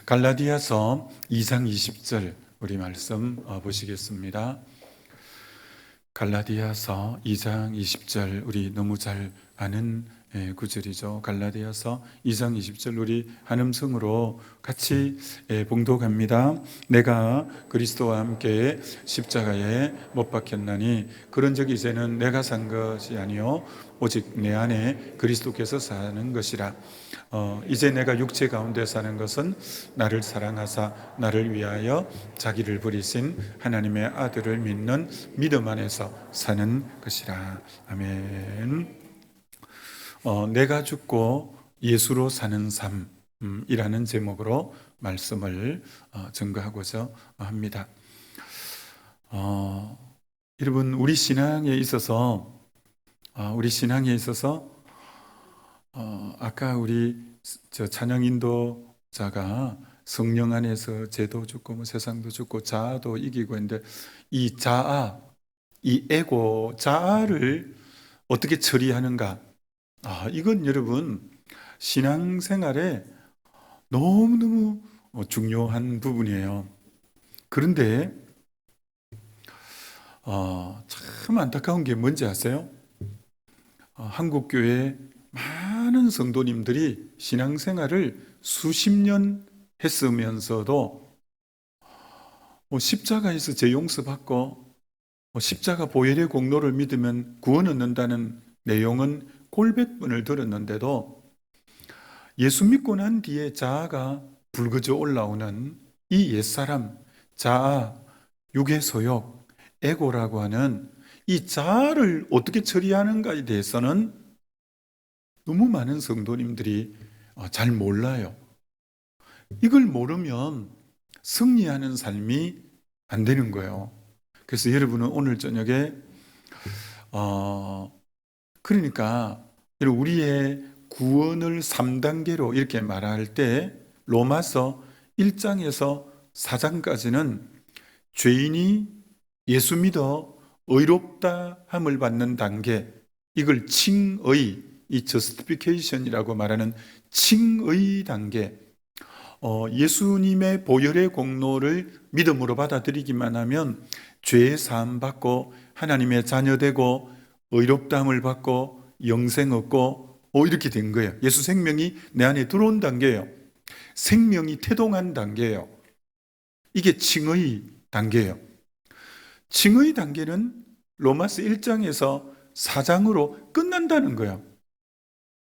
갈라디아서 2장 20절 우리 말씀 보시겠습니다. 갈라디아서 2장 20절 우리 너무 잘 아는 구절이죠. 갈라디아서 2장 20절 우리 한음성으로 같이 봉독합니다. 내가 그리스도와 함께 십자가에 못 박혔나니 그런즉 이제는 내가 산 것이 아니요 오직 내 안에 그리스도께서 사는 것이라. 이제 내가 육체 가운데 사는 것은 나를 사랑하사 나를 위하여 자기를 버리신 하나님의 아들을 믿는 믿음 안에서 사는 것이라. 아멘. 내가 죽고 예수로 사는 삶이라는 제목으로 말씀을 증거하고자 합니다. 여러분, 우리 신앙에 있어서 아까 우리 찬양 인도자가 성령 안에서 죄도 죽고 뭐 세상도 죽고 자아도 이기고 했는데, 이 자아, 이 에고, 자아를 어떻게 처리하는가? 이건 여러분 신앙생활에 너무너무 중요한 부분이에요. 그런데 참 안타까운 게 뭔지 아세요? 한국교회 많은 성도님들이 신앙생활을 수십 년 했으면서도 십자가에서 죄 용서받고 십자가 보혈의 공로를 믿으면 구원 얻는다는 내용은 골백 번을 들었는데도 예수 믿고 난 뒤에 자아가 불거져 올라오는 이 옛사람, 자아, 육의 소욕, 에고라고 하는 이 자아를 어떻게 처리하는가에 대해서는 너무 많은 성도님들이 잘 몰라요. 이걸 모르면 승리하는 삶이 안 되는 거예요. 그래서 여러분은 오늘 저녁에 그러니까 우리의 구원을 3단계로 이렇게 말할 때 로마서 1장에서 4장까지는 죄인이 예수 믿어 의롭다 함을 받는 단계, 이걸 칭의, 이 justification이라고 말하는 칭의 단계, 예수님의 보혈의 공로를 믿음으로 받아들이기만 하면 죄 사함 받고 하나님의 자녀 되고 의롭다함을 받고 영생 얻고 이렇게 된 거예요. 예수 생명이 내 안에 들어온 단계예요. 생명이 태동한 단계예요. 이게 칭의 단계예요. 칭의 단계는 로마서 1장에서 4장으로 끝난다는 거예요.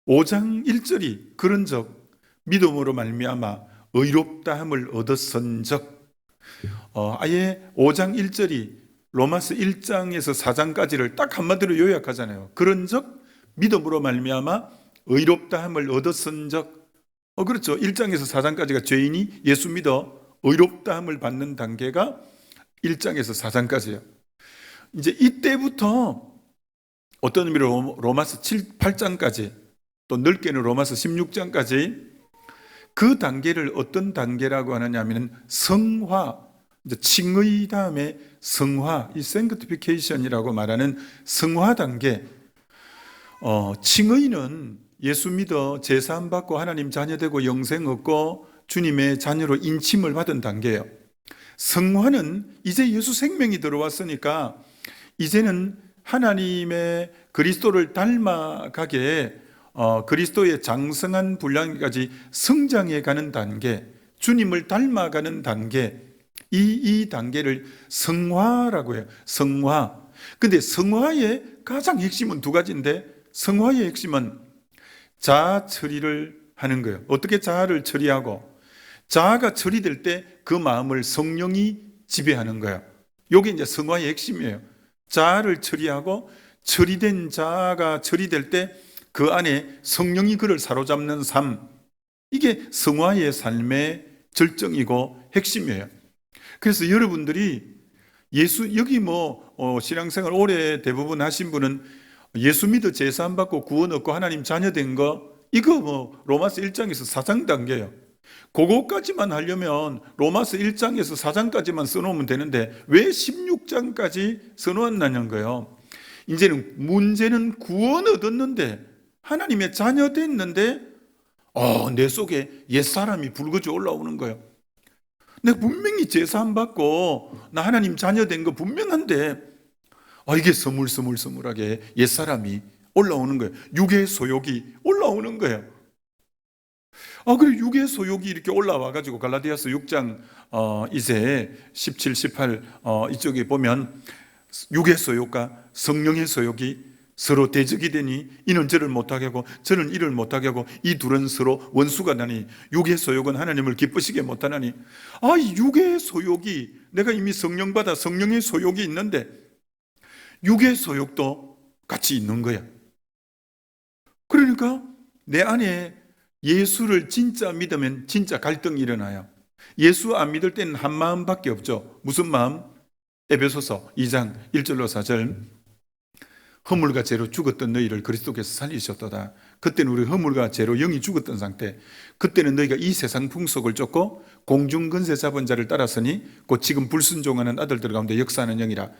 5장 1절이 그런즉 믿음으로 말미암아 의롭다함을 얻었은즉, 아예 5장 1절이 로마서 1장에서 4장까지를 딱 한마디로 요약하잖아요. 그런즉 믿음으로 말미암아 의롭다함을 얻었은즉, 그렇죠. 1장에서 4장까지가 죄인이 예수 믿어 의롭다함을 받는 단계가 1장에서 4장까지예요. 이제 이때부터 어떤 의미로 로마서 8장까지 또 넓게는 로마서 16장까지 그 단계를 어떤 단계라고 하느냐 하면 성화, 칭의 다음에 성화, 이 sanctification이라고 말하는 성화 단계. 칭의는 예수 믿어 제사함 받고 하나님 자녀 되고 영생 얻고 주님의 자녀로 인침을 받은 단계예요. 성화는 이제 예수 생명이 들어왔으니까 이제는 하나님의 그리스도를 닮아가게 그리스도의 장성한 분량까지 성장해 가는 단계, 주님을 닮아가는 단계, 이 단계를 성화라고 해요. 성화. 근데 성화의 가장 핵심은 두 가지인데, 성화의 핵심은 자아 처리를 하는 거예요. 어떻게 자아를 처리하고, 자아가 처리될 때 그 마음을 성령이 지배하는 거예요. 이게 이제 성화의 핵심이에요. 자아를 처리하고 처리된 자아가 처리될 때 그 안에 성령이 그를 사로잡는 삶, 이게 성화의 삶의 절정이고 핵심이에요. 그래서 여러분들이 여기 신앙생활 오래 대부분 하신 분은 예수 믿어 제사함 받고 구원 얻고 하나님 자녀 된 거, 이거 로마서 1장에서 4장 단계예요. 그거까지만 하려면 로마서 1장에서 4장까지만 써놓으면 되는데 왜 16장까지 써놓았냐는 거예요. 이제는 문제는 구원 얻었는데 하나님의 자녀 됐는데 내 속에 옛사람이 불거져 올라오는 거예요. 내가 분명히 제사함 받고 나 하나님 자녀 된 거 분명한데 이게 스물스물스물하게 옛사람이 올라오는 거예요. 육의 소욕이 올라오는 거예요. 그래 육의 소욕이 이렇게 올라와 가지고 갈라디아서 6장 이제 17, 18 이쪽에 보면 육의 소욕과 성령의 소욕이 서로 대적이 되니 이는 저를 못하게 하고 저는 이를 못하게 하고 이 둘은 서로 원수가 나니 육의 소욕은 하나님을 기쁘시게 못하나니. 이 육의 소욕이, 내가 이미 성령 받아 성령의 소욕이 있는데 육의 소욕도 같이 있는 거야. 그러니까 내 안에 예수를 진짜 믿으면 진짜 갈등이 일어나요. 예수 안 믿을 때는 한 마음밖에 없죠. 무슨 마음? 에베소서 2장 1절로 4절. 허물과 죄로 죽었던 너희를 그리스도께서 살리셨도다. 그때는 우리 허물과 죄로 영이 죽었던 상태. 그때는 너희가 이 세상 풍속을 쫓고 공중근세 잡은 자를 따랐으니 곧 지금 불순종하는 아들들 가운데 역사하는 영이라.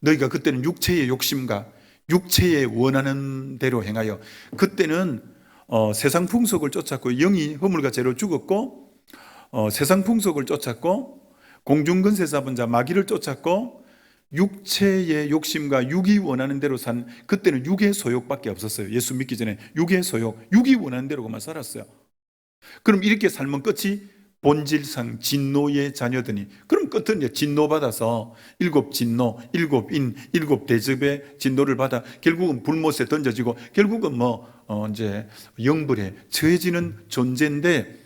너희가 그때는 육체의 욕심과 육체의 원하는 대로 행하여, 그때는 세상 풍속을 쫓았고 영이 허물과 죄로 죽었고 세상 풍속을 쫓았고 공중근세 잡은 자 마귀를 쫓았고 육체의 욕심과 육이 원하는 대로 산, 그때는 육의 소욕밖에 없었어요. 예수 믿기 전에 육의 소욕, 육이 원하는 대로만 살았어요. 그럼 이렇게 살면 끝이 본질상 진노의 자녀들이, 그럼 끝은 이제 진노받아서 일곱 진노, 일곱 인, 일곱 대접의 진노를 받아 결국은 불못에 던져지고 결국은 이제 영불에 처해지는 존재인데,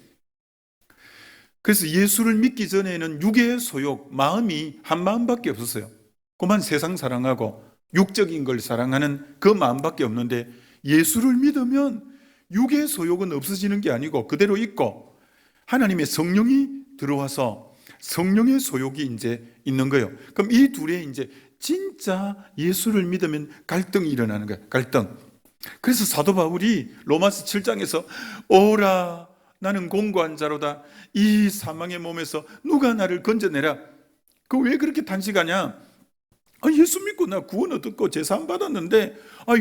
그래서 예수를 믿기 전에는 육의 소욕, 마음이 한 마음밖에 없었어요. 그만 세상 사랑하고 육적인 걸 사랑하는 그 마음밖에 없는데 예수를 믿으면 육의 소욕은 없어지는 게 아니고 그대로 있고 하나님의 성령이 들어와서 성령의 소욕이 이제 있는 거예요. 그럼 이 둘의 이제 진짜 예수를 믿으면 갈등이 일어나는 거예요. 갈등. 그래서 사도 바울이 로마서 7장에서 오라 나는 공고한 자로다 이 사망의 몸에서 누가 나를 건져내라. 그 왜 그렇게 단식하냐? 예수 믿고 나 구원 얻었고 제사함 받았는데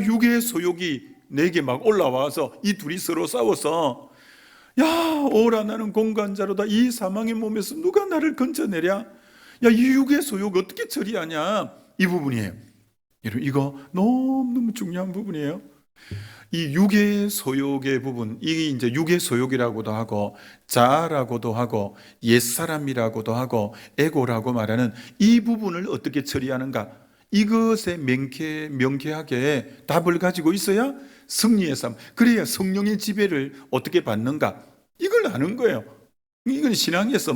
육의 소욕이 내게 막 올라와서 이 둘이 서로 싸워서 오라 나는 공고한 자로다 이 사망의 몸에서 누가 나를 건져내랴. 이 육의 소욕 어떻게 처리하냐, 이 부분이에요. 여러분 이거 너무너무 중요한 부분이에요. 이 육의 소욕의 부분, 이게 이제 육의 소욕이라고도 하고 자아라고도 하고 옛사람이라고도 하고 에고라고 말하는 이 부분을 어떻게 처리하는가, 이것에 명쾌하게 답을 가지고 있어야 승리의 삶, 그래야 성령의 지배를 어떻게 받는가, 이걸 아는 거예요. 이건 신앙에서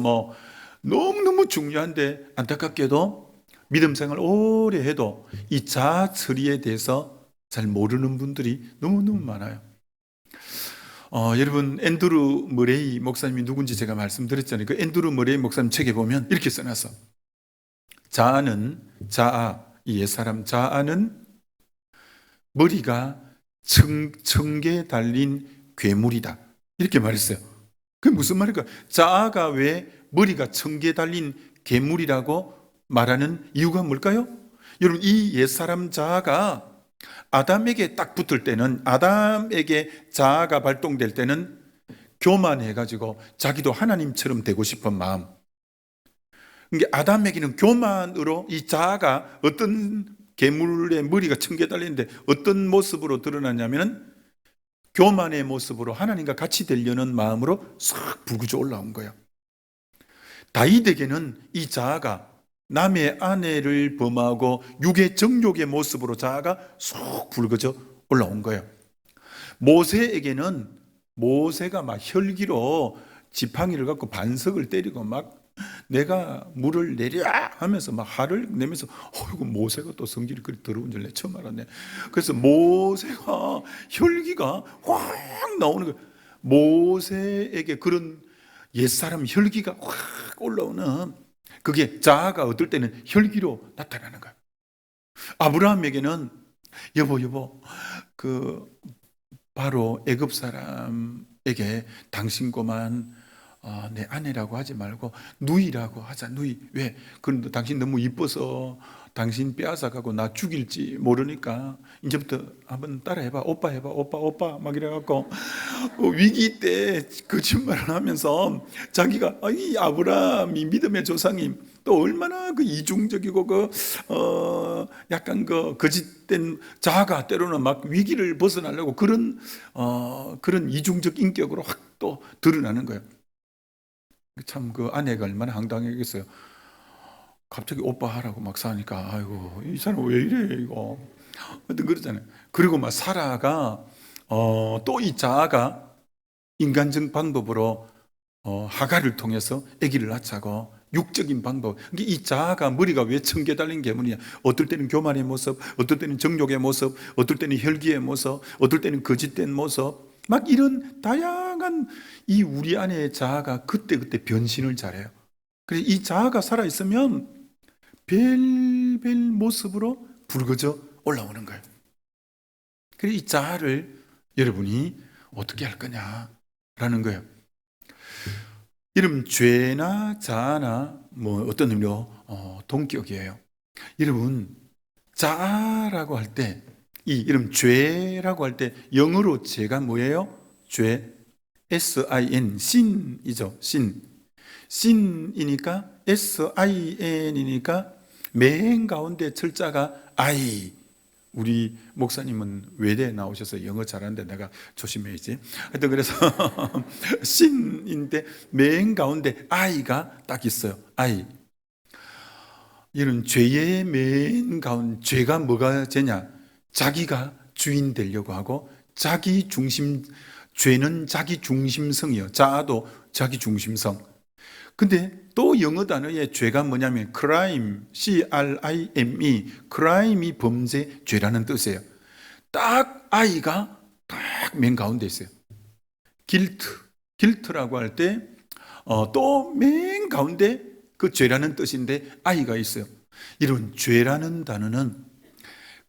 너무너무 중요한데 안타깝게도 믿음 생활 오래 해도 이 자아 처리에 대해서 잘 모르는 분들이 너무너무 많아요. 여러분 앤드루 머레이 목사님이 누군지 제가 말씀드렸잖아요. 그 앤드루 머레이 목사님 책에 보면 이렇게 써놨어. 자아, 이 옛사람 자아는 머리가 청개에 달린 괴물이다, 이렇게 말했어요. 그게 무슨 말일까? 자아가 왜 머리가 청개에 달린 괴물이라고 말하는 이유가 뭘까요? 여러분 이 옛사람 자아가 아담에게 딱 붙을 때는, 아담에게 자아가 발동될 때는 교만해가지고 자기도 하나님처럼 되고 싶은 마음. 그러니까 아담에게는 교만으로 이 자아가 어떤 괴물의 머리가 청개 달리는데 어떤 모습으로 드러나냐면 교만의 모습으로 하나님과 같이 되려는 마음으로 싹 불구져 올라온 거예요. 다윗에게는 이 자아가 남의 아내를 범하고 육의 정욕의 모습으로 자아가 쏙 붉어져 올라온 거예요. 모세에게는 모세가 막 혈기로 지팡이를 갖고 반석을 때리고 막 내가 물을 내려 하면서 막 화를 내면서 이거 모세가 또 성질이 그리 더러운 줄 내 처음 알았네. 그래서 모세가 혈기가 확 나오는 거예요. 모세에게 그런 옛사람 혈기가 확 올라오는, 그게 자아가 어떨 때는 혈기로 나타나는 거야. 아브라함에게는 여보 바로 애굽 사람에게 당신 고만 내 아내라고 하지 말고 누이라고 하자. 누이. 왜? 그런데 당신 너무 이뻐서 당신 빼앗아가고 나 죽일지 모르니까 이제부터 한번 따라해봐. 오빠 해봐. 오빠 막 이래갖고 위기 때 거짓말을 하면서 자기가 이 아브라함이 믿음의 조상임 또 얼마나 그 이중적이고 약간 거짓된 자아가 때로는 막 위기를 벗어나려고 그런 이중적 인격으로 확 또 드러나는 거예요. 참 그 아내가 얼마나 황당하겠어요. 갑자기 오빠 하라고 막 사니까 아이고 이 사람 왜 이래 이거. 하여튼 그러잖아요. 그리고 막 사라가 또 이 자아가 인간적 방법으로 하가를 통해서 아기를 낳자고 육적인 방법. 이 자아가 머리가 왜 청개 달린 괴물이냐. 어떨 때는 교만의 모습, 어떨 때는 정욕의 모습, 어떨 때는 혈기의 모습, 어떨 때는 거짓된 모습. 막 이런 다양한 이 우리 안의 자아가 그때그때 변신을 잘해요. 그래서 이 자아가 살아있으면 별별 모습으로 붉어져 올라오는 거예요. 그래서 이 자아를 여러분이 어떻게 할 거냐라는 거예요. 여러분 죄나 자아나 뭐 어떤 의미로 동격이에요. 여러분 자아라고 할 때 여러분 죄라고 할 때 영어로 죄가 뭐예요? 죄 sin sin이죠. sin이니까 sin이니까 맨 가운데 철자가 I. 우리 목사님은 외대에 나오셔서 영어 잘하는데 내가 조심해야지. 하여튼 그래서 신인데 맨 가운데 I가 딱 있어요. I. 이런 죄의 맨 가운데 죄가 뭐가 죄냐? 자기가 주인 되려고 하고 자기 중심. 죄는 자기 중심성이요. 자아도 자기 중심성. 근데 또 영어 단어의 죄가 뭐냐면 crime, crime, crime이 범죄, 죄라는 뜻이에요. 딱 I가 딱 맨 가운데 있어요. guilt라고 할 때 또 맨 가운데 그 죄라는 뜻인데 I가 있어요. 이런 죄라는 단어는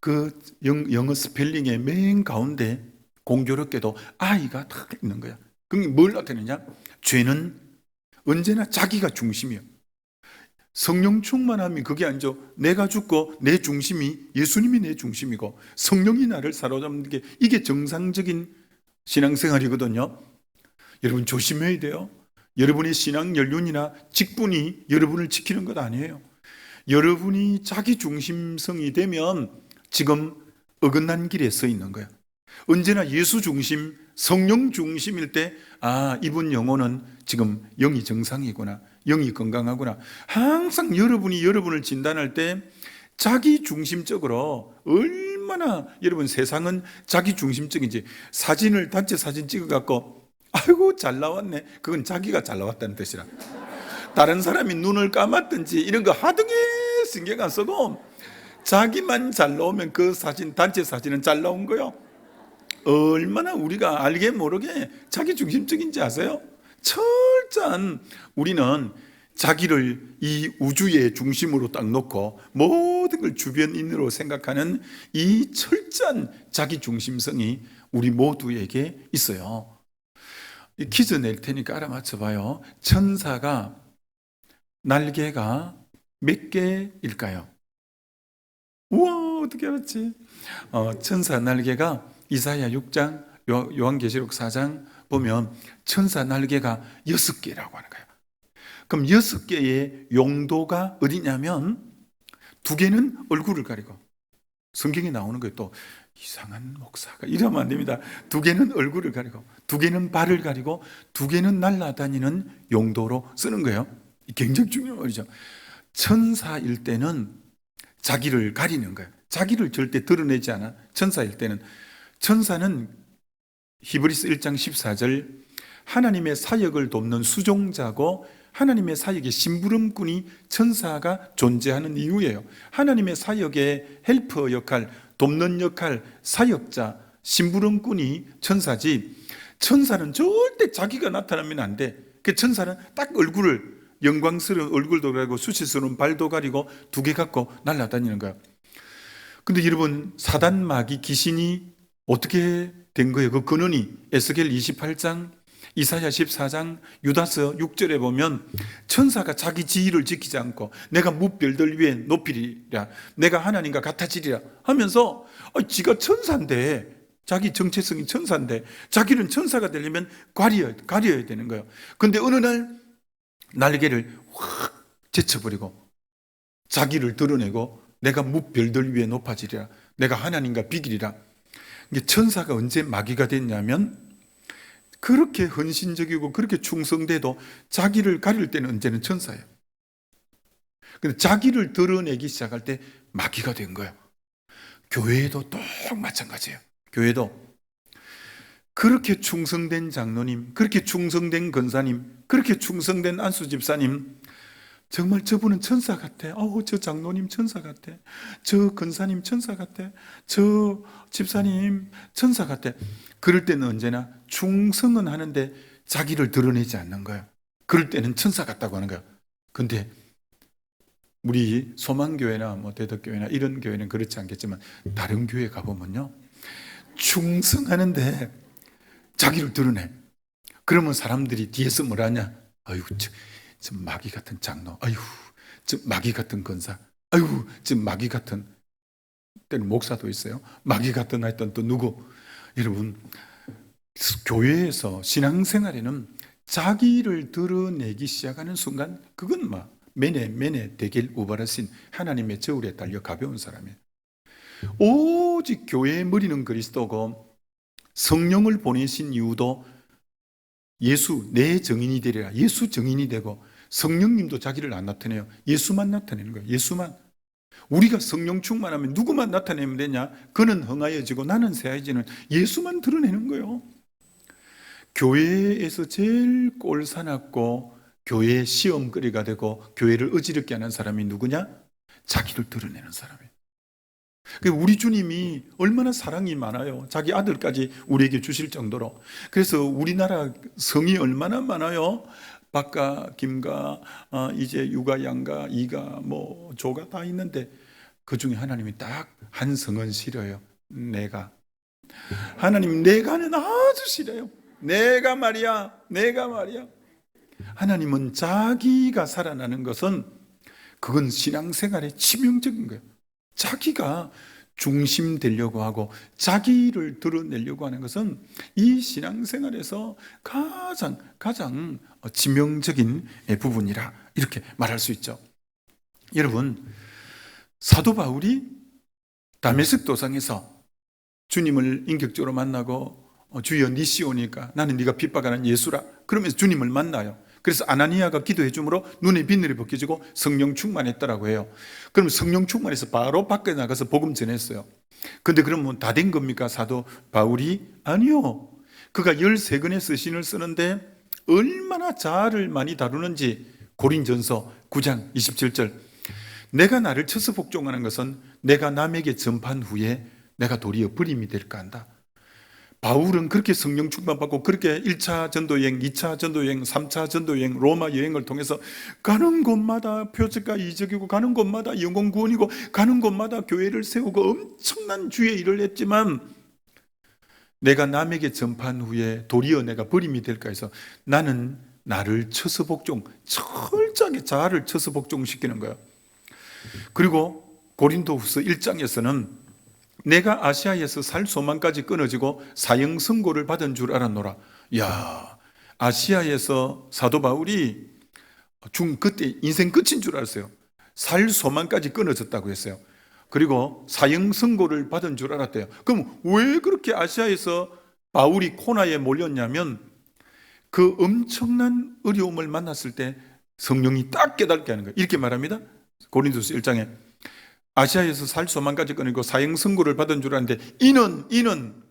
그 영어 스펠링의 맨 가운데 공교롭게도 I가 딱 있는 거야. 그게 뭘 나타내냐? 죄는 언제나 자기가 중심이에요. 성령 충만함이 그게 아니죠. 내가 죽고 내 중심이 예수님이 내 중심이고 성령이 나를 사로잡는 게 이게 정상적인 신앙생활이거든요. 여러분 조심해야 돼요. 여러분의 신앙 연륜이나 직분이 여러분을 지키는 것 아니에요. 여러분이 자기 중심성이 되면 지금 어긋난 길에 서 있는 거예요. 언제나 예수 중심, 성령 중심일 때 이분 영혼은 지금 영이 정상이구나, 영이 건강하구나. 항상 여러분이 여러분을 진단할 때 자기 중심적으로 얼마나 여러분 세상은 자기 중심적인지 사진을 단체 사진 찍어갖고 아이고 잘 나왔네. 그건 자기가 잘 나왔다는 뜻이라. 다른 사람이 눈을 감았든지 이런 거 하등에 신경 안 써도 자기만 잘 나오면 그 사진, 단체 사진은 잘 나온 거요. 얼마나 우리가 알게 모르게 자기 중심적인지 아세요? 철저한 우리는 자기를 이 우주의 중심으로 딱 놓고 모든 걸 주변인으로 생각하는 이 철저한 자기 중심성이 우리 모두에게 있어요. 퀴즈 낼 테니까 알아맞혀 봐요. 천사가 날개가 몇 개일까요? 우와, 어떻게 알았지? 천사 날개가 이사야 6장, 요한계시록 4장 보면 천사 날개가 6개라고 하는 거예요. 그럼 6개의 용도가 어디냐면 2개는 얼굴을 가리고, 성경에 나오는 거예요. 또 이상한 목사가 이러면 안 됩니다. 2개는 얼굴을 가리고, 2개는 발을 가리고, 2개는 날아다니는 용도로 쓰는 거예요. 굉장히 중요한 말이죠. 천사일 때는 자기를 가리는 거예요. 자기를 절대 드러내지 않아. 천사일 때는. 천사는 히브리서 1장 14절 하나님의 사역을 돕는 수종자고 하나님의 사역의 심부름꾼이 천사가 존재하는 이유예요. 하나님의 사역의 헬퍼 역할, 돕는 역할, 사역자, 심부름꾼이 천사지. 천사는 절대 자기가 나타나면 안 돼. 그 천사는 딱 얼굴을, 영광스러운 얼굴도 가리고 수치스러운 발도 가리고 2개 갖고 날아다니는 거야. 근데 여러분, 사단 마귀 귀신이 어떻게 된 거예요? 그 근원이 에스겔 28장 이사야 14장 유다서 6절에 보면 천사가 자기 지위를 지키지 않고 내가 뭇별들 위에 높이리라, 내가 하나님과 같아지리라 하면서 지가 천사인데, 자기 정체성이 천사인데 자기는 천사가 되려면 가려야 되는 거예요. 근데 어느 날 날개를 확 제쳐버리고 자기를 드러내고 내가 뭇별들 위에 높아지리라, 내가 하나님과 비기리라. 이게 천사가 언제 마귀가 됐냐면, 그렇게 헌신적이고 그렇게 충성돼도 자기를 가릴 때는 언제는 천사예요. 근데 자기를 드러내기 시작할 때 마귀가 된 거예요. 교회도 똑 마찬가지예요. 교회도 그렇게 충성된 장로님, 그렇게 충성된 권사님, 그렇게 충성된 안수 집사님, 정말 저분은 천사 같아. 저 장로님 천사 같아. 저 권사님 천사 같아. 저 집사님 천사 같아. 그럴 때는 언제나 충성은 하는데 자기를 드러내지 않는 거예요. 그럴 때는 천사 같다고 하는 거예요. 근데 우리 소망교회나 대덕교회나 이런 교회는 그렇지 않겠지만 다른 교회 가보면요, 충성하는데 자기를 드러내. 그러면 사람들이 뒤에서 뭐라냐? 아이고, 저 마귀 같은 장로, 아이고, 저 마귀 같은 권사, 아이고, 저 마귀 같은, 때는 목사도 있어요. 마귀 같은 하여튼 또 누구. 여러분, 교회에서 신앙생활에는 자기를 드러내기 시작하는 순간 그건 매네 대길 우발하신 하나님의 저울에 달려 가벼운 사람이에요. 오직 교회의 머리는 그리스도고 성령을 보내신 이유도 예수 내 증인이 되리라. 예수 증인이 되고 성령님도 자기를 안 나타내요. 예수만 나타내는 거예요. 예수만. 우리가 성령 충만하면 누구만 나타내면 되냐? 그는 흥하여지고 나는 새하여지는 예수만 드러내는 거예요. 교회에서 제일 꼴사납고 교회의 시험거리가 되고 교회를 어지럽게 하는 사람이 누구냐? 자기를 드러내는 사람이에요. 우리 주님이 얼마나 사랑이 많아요. 자기 아들까지 우리에게 주실 정도로. 그래서 우리나라 성이 얼마나 많아요. 박가, 김가, 이제 유가, 양가, 이가, 조가 다 있는데 그 중에 하나님이 딱 한 성은 싫어요. 내가. 하나님, 내가는 아주 싫어요. 내가 말이야. 하나님은 자기가 살아나는 것은 그건 신앙생활의 치명적인 거예요. 자기가 중심 되려고 하고 자기를 드러내려고 하는 것은 이 신앙생활에서 가장 치명적인 부분이라 이렇게 말할 수 있죠. 여러분, 사도 바울이 다메섹 도상에서 주님을 인격적으로 만나고 주여 니시 오니까 나는 네가 핍박하는 예수라 그러면서 주님을 만나요. 그래서 아나니아가 기도해 주므로 눈에 비늘이 벗겨지고 성령 충만했다라고 해요. 그럼 성령 충만해서 바로 밖에 나가서 복음 전했어요. 근데 그러면 다 된 겁니까? 사도 바울이? 아니요. 그가 13권의 서신을 쓰는데 얼마나 자아를 많이 다루는지 고린전서 9장 27절, 내가 나를 쳐서 복종하는 것은 내가 남에게 전파한 후에 내가 도리어 버림이 될까 한다. 바울은 그렇게 성령 충만받고 그렇게 1차 전도여행, 2차 전도여행, 3차 전도여행, 로마 여행을 통해서 가는 곳마다 표적과 이적이고 가는 곳마다 영혼 구원이고 가는 곳마다 교회를 세우고 엄청난 주의 일을 했지만 내가 남에게 전파한 후에 도리어 내가 버림이 될까 해서 나는 나를 쳐서 복종, 철저하게 자아를 쳐서 복종시키는 거예요. 그리고 고린도후서 1장에서는 내가 아시아에서 살 소망까지 끊어지고 사형 선고를 받은 줄 알았노라. 아시아에서 사도 바울이 그때 인생 끝인 줄 알았어요. 살 소망까지 끊어졌다고 했어요. 그리고 사형 선고를 받은 줄 알았대요. 그럼 왜 그렇게 아시아에서 바울이 코나에 몰렸냐면 그 엄청난 어려움을 만났을 때 성령이 딱 깨닫게 하는 거예요. 이렇게 말합니다. 고린도서 1장에 아시아에서 살 소망까지 끊고 사형 선고를 받은 줄 알았는데 이는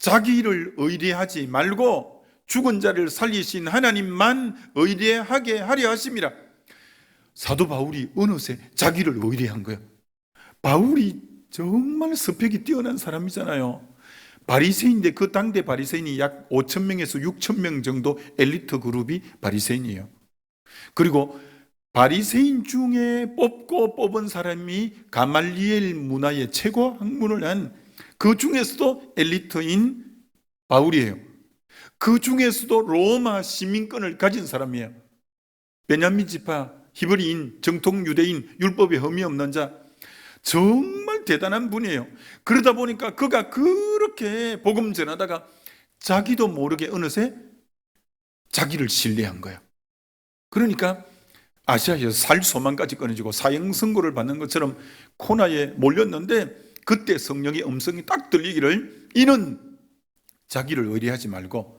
자기를 의뢰하지 말고 죽은 자를 살리신 하나님만 의뢰하게 하려 하심이라. 사도 바울이 어느새 자기를 의뢰한 거예요. 바울이 정말 스펙이 뛰어난 사람이잖아요. 바리새인인데 그 당대 바리새인이 약 5,000명에서 6,000명 정도 엘리트 그룹이 바리새인이에요. 그리고 바리새인 중에 뽑은 사람이 가말리엘 문화의 최고 학문을 한 그 중에서도 엘리트인 바울이에요. 그 중에서도 로마 시민권을 가진 사람이에요. 베냐민 지파, 히브리인, 정통 유대인, 율법에 흠이 없는 자, 정말 대단한 분이에요. 그러다 보니까 그가 그렇게 복음 전하다가 자기도 모르게 어느새 자기를 신뢰한 거예요. 그러니까 아시아에서 살소망까지 끊어지고 사형 선고를 받는 것처럼 코나에 몰렸는데, 그때 성령의 음성이 딱 들리기를, 이는 자기를 의뢰하지 말고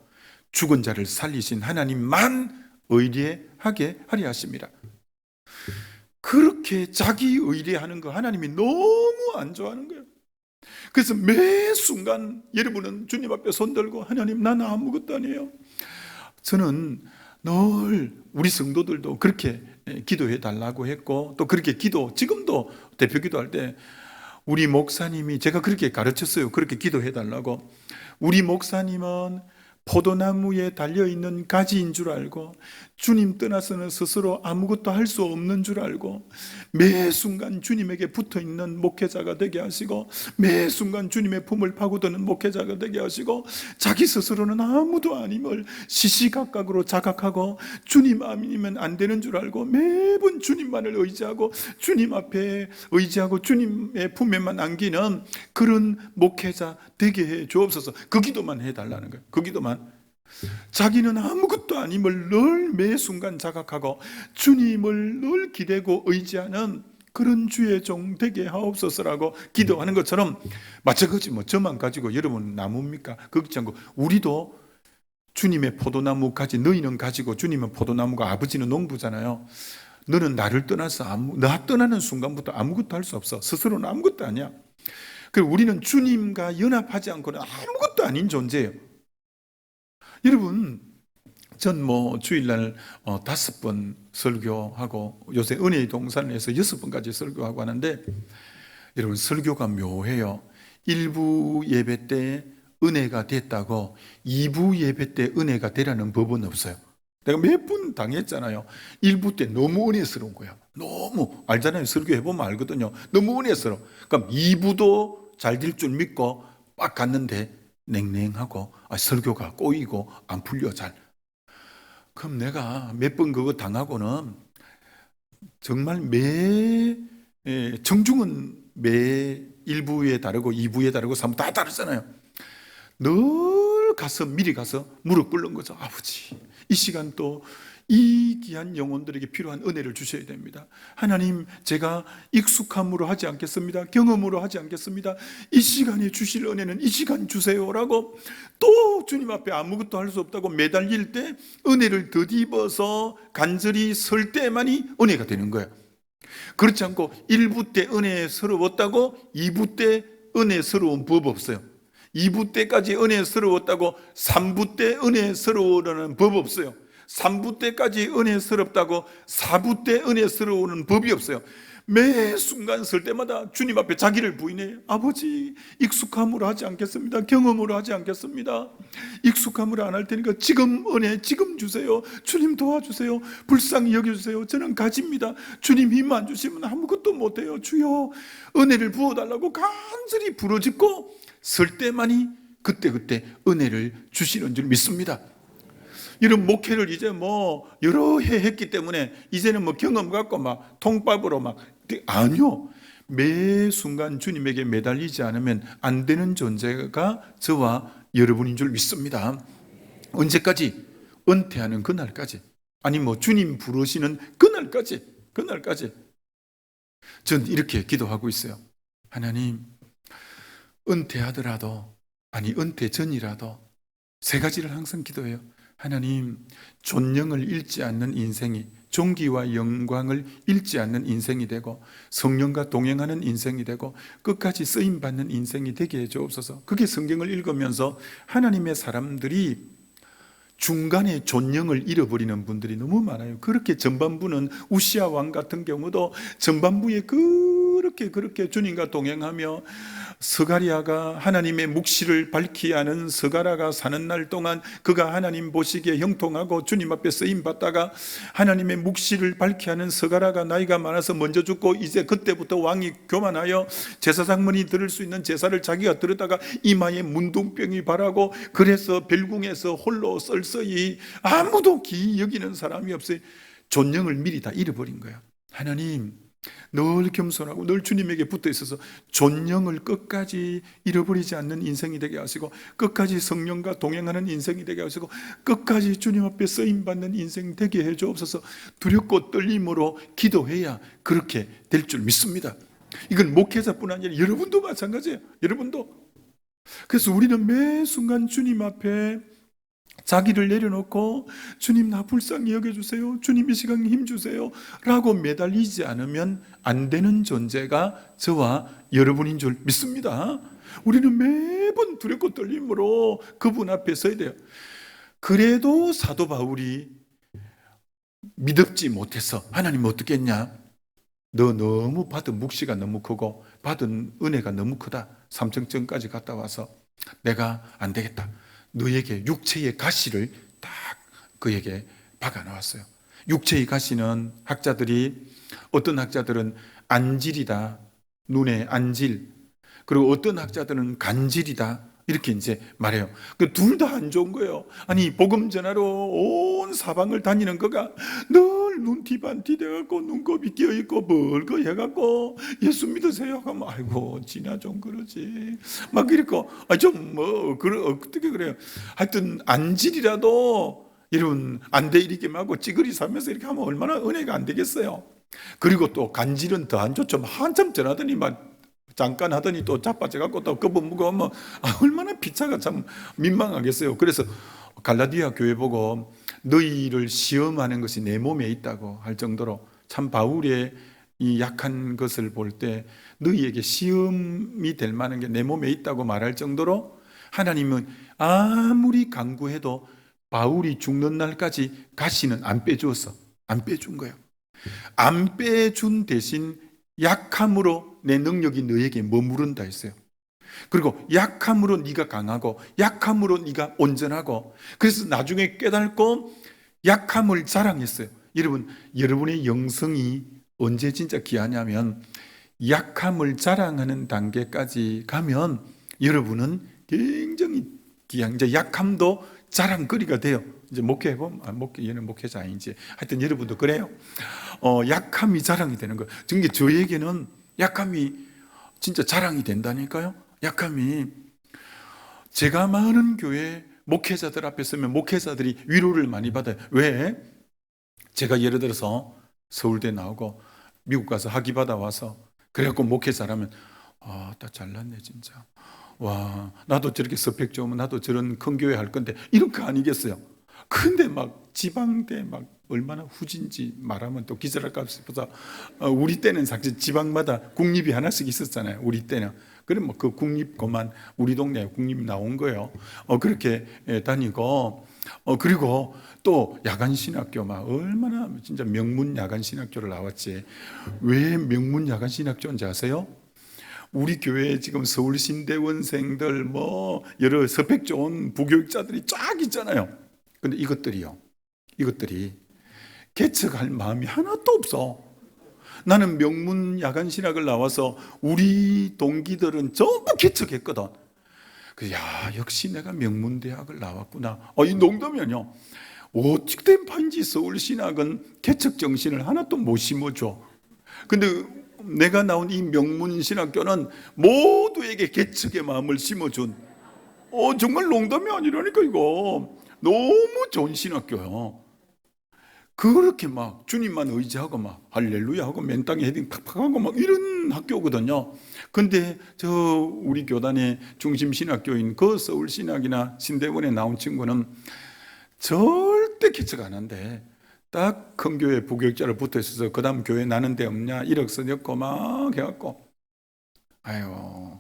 죽은 자를 살리신 하나님만 의뢰하게 하려 하십니다. 그렇게 자기 의뢰하는 거 하나님이 너무 안 좋아하는 거예요. 그래서 매 순간 여러분은 주님 앞에 손들고, 하나님 나는 아무것도 아니에요. 저는 늘 우리 성도들도 그렇게 기도해 달라고 했고, 또 그렇게 지금도 대표 기도할 때 우리 목사님이, 제가 그렇게 가르쳤어요. 그렇게 기도해 달라고. 우리 목사님은 포도나무에 달려있는 가지인 줄 알고, 주님 떠나서는 스스로 아무것도 할 수 없는 줄 알고, 매 순간 주님에게 붙어있는 목회자가 되게 하시고, 매 순간 주님의 품을 파고드는 목회자가 되게 하시고, 자기 스스로는 아무도 아님을 시시각각으로 자각하고, 주님 아니면 안 되는 줄 알고, 매번 주님만을 의지하고 주님 앞에 의지하고 주님의 품에만 안기는 그런 목회자 되게 해 주옵소서. 그 기도만 해달라는 거예요. 그 기도만. 자기는 아무것도 아님을 늘 매 순간 자각하고 주님을 늘 기대고 의지하는 그런 주의 종 되게 하옵소서라고 기도하는 것처럼, 마찬가지 저만 가지고 여러분 나무입니까? 그렇지 않고 우리도 주님의 포도나무 가지, 너희는 가지고, 주님은 포도나무가 아버지는 농부잖아요. 너는 나를 떠나서 나 떠나는 순간부터 아무것도 할 수 없어. 스스로는 아무것도 아니야. 그리고 우리는 주님과 연합하지 않고는 아무것도 아닌 존재예요. 여러분, 전 주일날 5번 설교하고, 요새 은혜의 동산에서 6번까지 설교하고 하는데, 여러분 설교가 묘해요. 1부 예배 때 은혜가 됐다고 2부 예배 때 은혜가 되라는 법은 없어요. 내가 몇 번 당했잖아요. 1부 때 너무 은혜스러운 거야. 너무, 알잖아요. 설교해보면 알거든요. 너무 은혜스러워. 그럼 2부도 잘 될 줄 믿고 빡 갔는데 냉랭하고, 설교가 꼬이고 안 풀려 잘. 그럼 내가 몇 번 그거 당하고는 정말 정중은 매 1부에 다르고 2부에 다르고 3부 다 다르잖아요. 늘 가서, 미리 가서 무릎 꿇는 거죠. 아버지, 이 시간 또 이 귀한 영혼들에게 필요한 은혜를 주셔야 됩니다. 하나님, 제가 익숙함으로 하지 않겠습니다. 경험으로 하지 않겠습니다. 이 시간에 주실 은혜는 이 시간 주세요라고, 또 주님 앞에 아무것도 할 수 없다고 매달릴 때 은혜를 덧입어서 간절히 설 때만이 은혜가 되는 거예요. 그렇지 않고 1부 때 은혜스러웠다고 2부 때 은혜스러운 법 없어요. 2부 때까지 은혜스러웠다고 3부 때 은혜스러우라는 법 없어요. 3부 때까지 은혜스럽다고 4부 때 은혜스러우는 법이 없어요. 매 순간 설 때마다 주님 앞에 자기를 부인해요. 아버지, 익숙함으로 하지 않겠습니다. 경험으로 하지 않겠습니다. 익숙함으로 안 할 테니까 지금 은혜 지금 주세요. 주님 도와주세요. 불쌍히 여겨주세요. 저는 가집니다. 주님 힘 안 주시면 아무것도 못해요. 주여, 은혜를 부어달라고 간절히 부르짖고 설 때만이 그때 은혜를 주시는 줄 믿습니다. 이런 목회를 이제 여러 해 했기 때문에 이제는 경험 갖고 통밥으로 아니요. 매 순간 주님에게 매달리지 않으면 안 되는 존재가 저와 여러분인 줄 믿습니다. 언제까지? 은퇴하는 그날까지. 아니 주님 부르시는 그날까지. 전 이렇게 기도하고 있어요. 하나님, 은퇴하더라도, 은퇴 전이라도 세 가지를 항상 기도해요. 하나님, 존영을 잃지 않는 인생이, 존귀와 영광을 잃지 않는 인생이 되고 성령과 동행하는 인생이 되고 끝까지 쓰임받는 인생이 되게 해주옵소서. 그게 성경을 읽으면서 하나님의 사람들이 중간에 존영을 잃어버리는 분들이 너무 많아요. 그렇게 전반부는 우시아 왕 같은 경우도 전반부에 그 그렇게 주님과 동행하며 스가랴가 하나님의 묵시를 밝히 하는 스가랴가 사는 날 동안 그가 하나님 보시기에 형통하고 주님 앞에 쓰임 받다가 하나님의 묵시를 밝히 하는 스가랴가 나이가 많아서 먼저 죽고 이제 그때부터 왕이 교만하여 제사장문이 들을 수 있는 제사를 자기가 들었다가 이마에 문둥병이 발하고 그래서 별궁에서 홀로 썰서이 아무도 기이 여기는 사람이 없어요. 존영을 미리 다 잃어버린 거야. 하나님 늘 겸손하고 늘 주님에게 붙어 있어서 존영을 끝까지 잃어버리지 않는 인생이 되게 하시고 끝까지 성령과 동행하는 인생이 되게 하시고 끝까지 주님 앞에 쓰임받는 인생 되게 해 주옵소서. 두렵고 떨림으로 기도해야 그렇게 될 줄 믿습니다. 이건 목회자뿐 아니라 여러분도 마찬가지예요. 여러분도. 그래서 우리는 매 순간 주님 앞에 자기를 내려놓고 주님 나 불쌍히 여겨주세요, 주님 이 시간에 힘주세요 라고 매달리지 않으면 안 되는 존재가 저와 여러분인 줄 믿습니다. 우리는 매번 두렵고 떨림으로 그분 앞에 서야 돼요. 그래도 사도 바울이 믿었지 못해서 하나님 어떻게 했냐, 너 너무 받은 묵시가 너무 크고 받은 은혜가 너무 크다, 삼층천까지 갔다 와서 내가 안 되겠다, 너에게 육체의 가시를 딱 그에게 박아 놓았어요. 육체의 가시는 학자들이, 어떤 학자들은 안질이다, 눈의 안질, 그리고 어떤 학자들은 간질이다 이렇게 이제 말해요. 둘 다 안 좋은 거예요. 아니 복음 전하러 온 사방을 다니는 거가 늘 눈 뒤반티 돼갖고 눈곱이 끼어있고 벌거 해갖고 예수 믿으세요 하면 아이고 지나 좀 그러지 막 이렇고 어떻게 그래요. 하여튼 안질이라도 여러분 안돼 이렇게 하고 찌그리 살면서 이렇게 하면 얼마나 은혜가 안 되겠어요. 그리고 또 간질은 더 안 좋죠. 한참 전하더니 막 잠깐 하더니 또 자빠져갖고 또 그분 무거우면 얼마나 피차가 참 민망하겠어요. 그래서 갈라디아 교회 보고 너희를 시험하는 것이 내 몸에 있다고 할 정도로 참 바울의 이 약한 것을 볼 때 너희에게 시험이 될 만한 게 내 몸에 있다고 말할 정도로 하나님은 아무리 간구해도 바울이 죽는 날까지 가시는 안 빼주었어. 안 빼준 거예요. 안 빼준 대신 약함으로 내 능력이 너에게 머무른다 했어요. 그리고 약함으로 네가 강하고 약함으로 네가 온전하고, 그래서 나중에 깨닫고 약함을 자랑했어요. 여러분, 여러분의 영성이 언제 진짜 귀하냐면 약함을 자랑하는 단계까지 가면 여러분은 굉장히 귀한, 이제 약함도 자랑거리가 돼요. 이제 얘는 목회자 아닌지 하여튼 여러분도 그래요. 약함이 자랑이 되는 거예요. 그러니까 저에게는 약함이 진짜 자랑이 된다니까요. 약함이. 제가 많은 교회 목회자들 앞에 서면 목회자들이 위로를 많이 받아요. 왜? 제가 예를 들어서 서울대 나오고 미국 가서 학위 받아 와서 그래갖고 목회자라면 나 잘났네 진짜. 와, 나도 저렇게 스펙 좋으면 나도 저런 큰 교회 할 건데 이런 거 아니겠어요? 근데 막 지방대 막 얼마나 후진지 말하면 또 기절할까 싶어서 우리 때는 사실 지방마다 국립이 하나씩 있었잖아요. 우리 때는. 그럼 뭐 그 국립 그만 우리 동네에 국립 나온 거예요. 그렇게 다니고 그리고 또 야간 신학교 막 얼마나 진짜 명문 야간 신학교를 나왔지. 왜 명문 야간 신학교인지 아세요? 우리 교회에 지금 서울 신대원생들 뭐 여러 스펙 좋은 부교육자들이 쫙 있잖아요. 근데 이것들이 개척할 마음이 하나도 없어. 나는 명문 야간 신학을 나와서 우리 동기들은 전부 개척했거든. 야, 역시 내가 명문 대학을 나왔구나. 이 농담이 아니야. 어떻게 된 판지 서울 신학은 개척 정신을 하나도 못 심어줘. 근데 내가 나온 이 명문 신학교는 모두에게 개척의 마음을 심어준, 정말 농담이 아니라니까. 이거 너무 좋은 신학교야. 그렇게 막 주님만 의지하고 막 할렐루야 하고 맨땅에 헤딩 팍팍 하고 막 이런 학교거든요. 근데 저 우리 교단의 중심 신학교인 그 서울신학이나 신대원에 나온 친구는 절대 개척 안 한대. 딱 큰 교회 부교육자를 붙어 있어서 그 다음 교회 나는 데 없냐 1억 써냈고 막 해갖고 아유,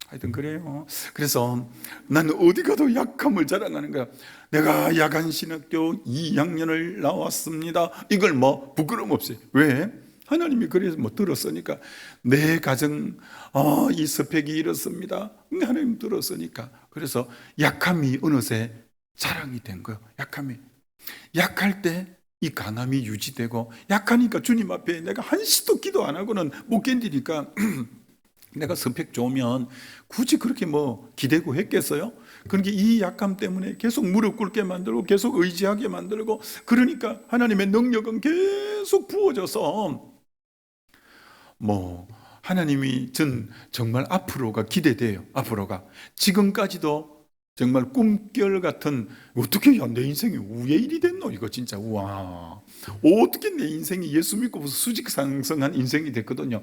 하여튼 그래요. 그래서 나는 어디 가도 약함을 자랑하는 거야. 내가 야간 신학교 2학년을 나왔습니다. 이걸 뭐 부끄럼 없이. 왜? 하나님이 그래서 뭐 들었으니까 내 가정 이 스펙이 이렇습니다. 하나님 들었으니까. 그래서 약함이 어느새 자랑이 된 거예요. 약함이. 약할 때 이 강함이 유지되고, 약하니까 주님 앞에 내가 한시도 기도 안 하고는 못 견디니까 내가 스펙 좋으면 굳이 그렇게 뭐 기대고 했겠어요? 그러니까 이 약함 때문에 계속 무릎 꿇게 만들고 계속 의지하게 만들고, 그러니까 하나님의 능력은 계속 부어져서 뭐 하나님이 정말 앞으로가 기대돼요. 앞으로가 지금까지도 정말 꿈결 같은, 어떻게 내 인생이 우의 일이 됐노 이거 진짜. 우와, 어떻게 내 인생이 예수 믿고 수직상승한 인생이 됐거든요.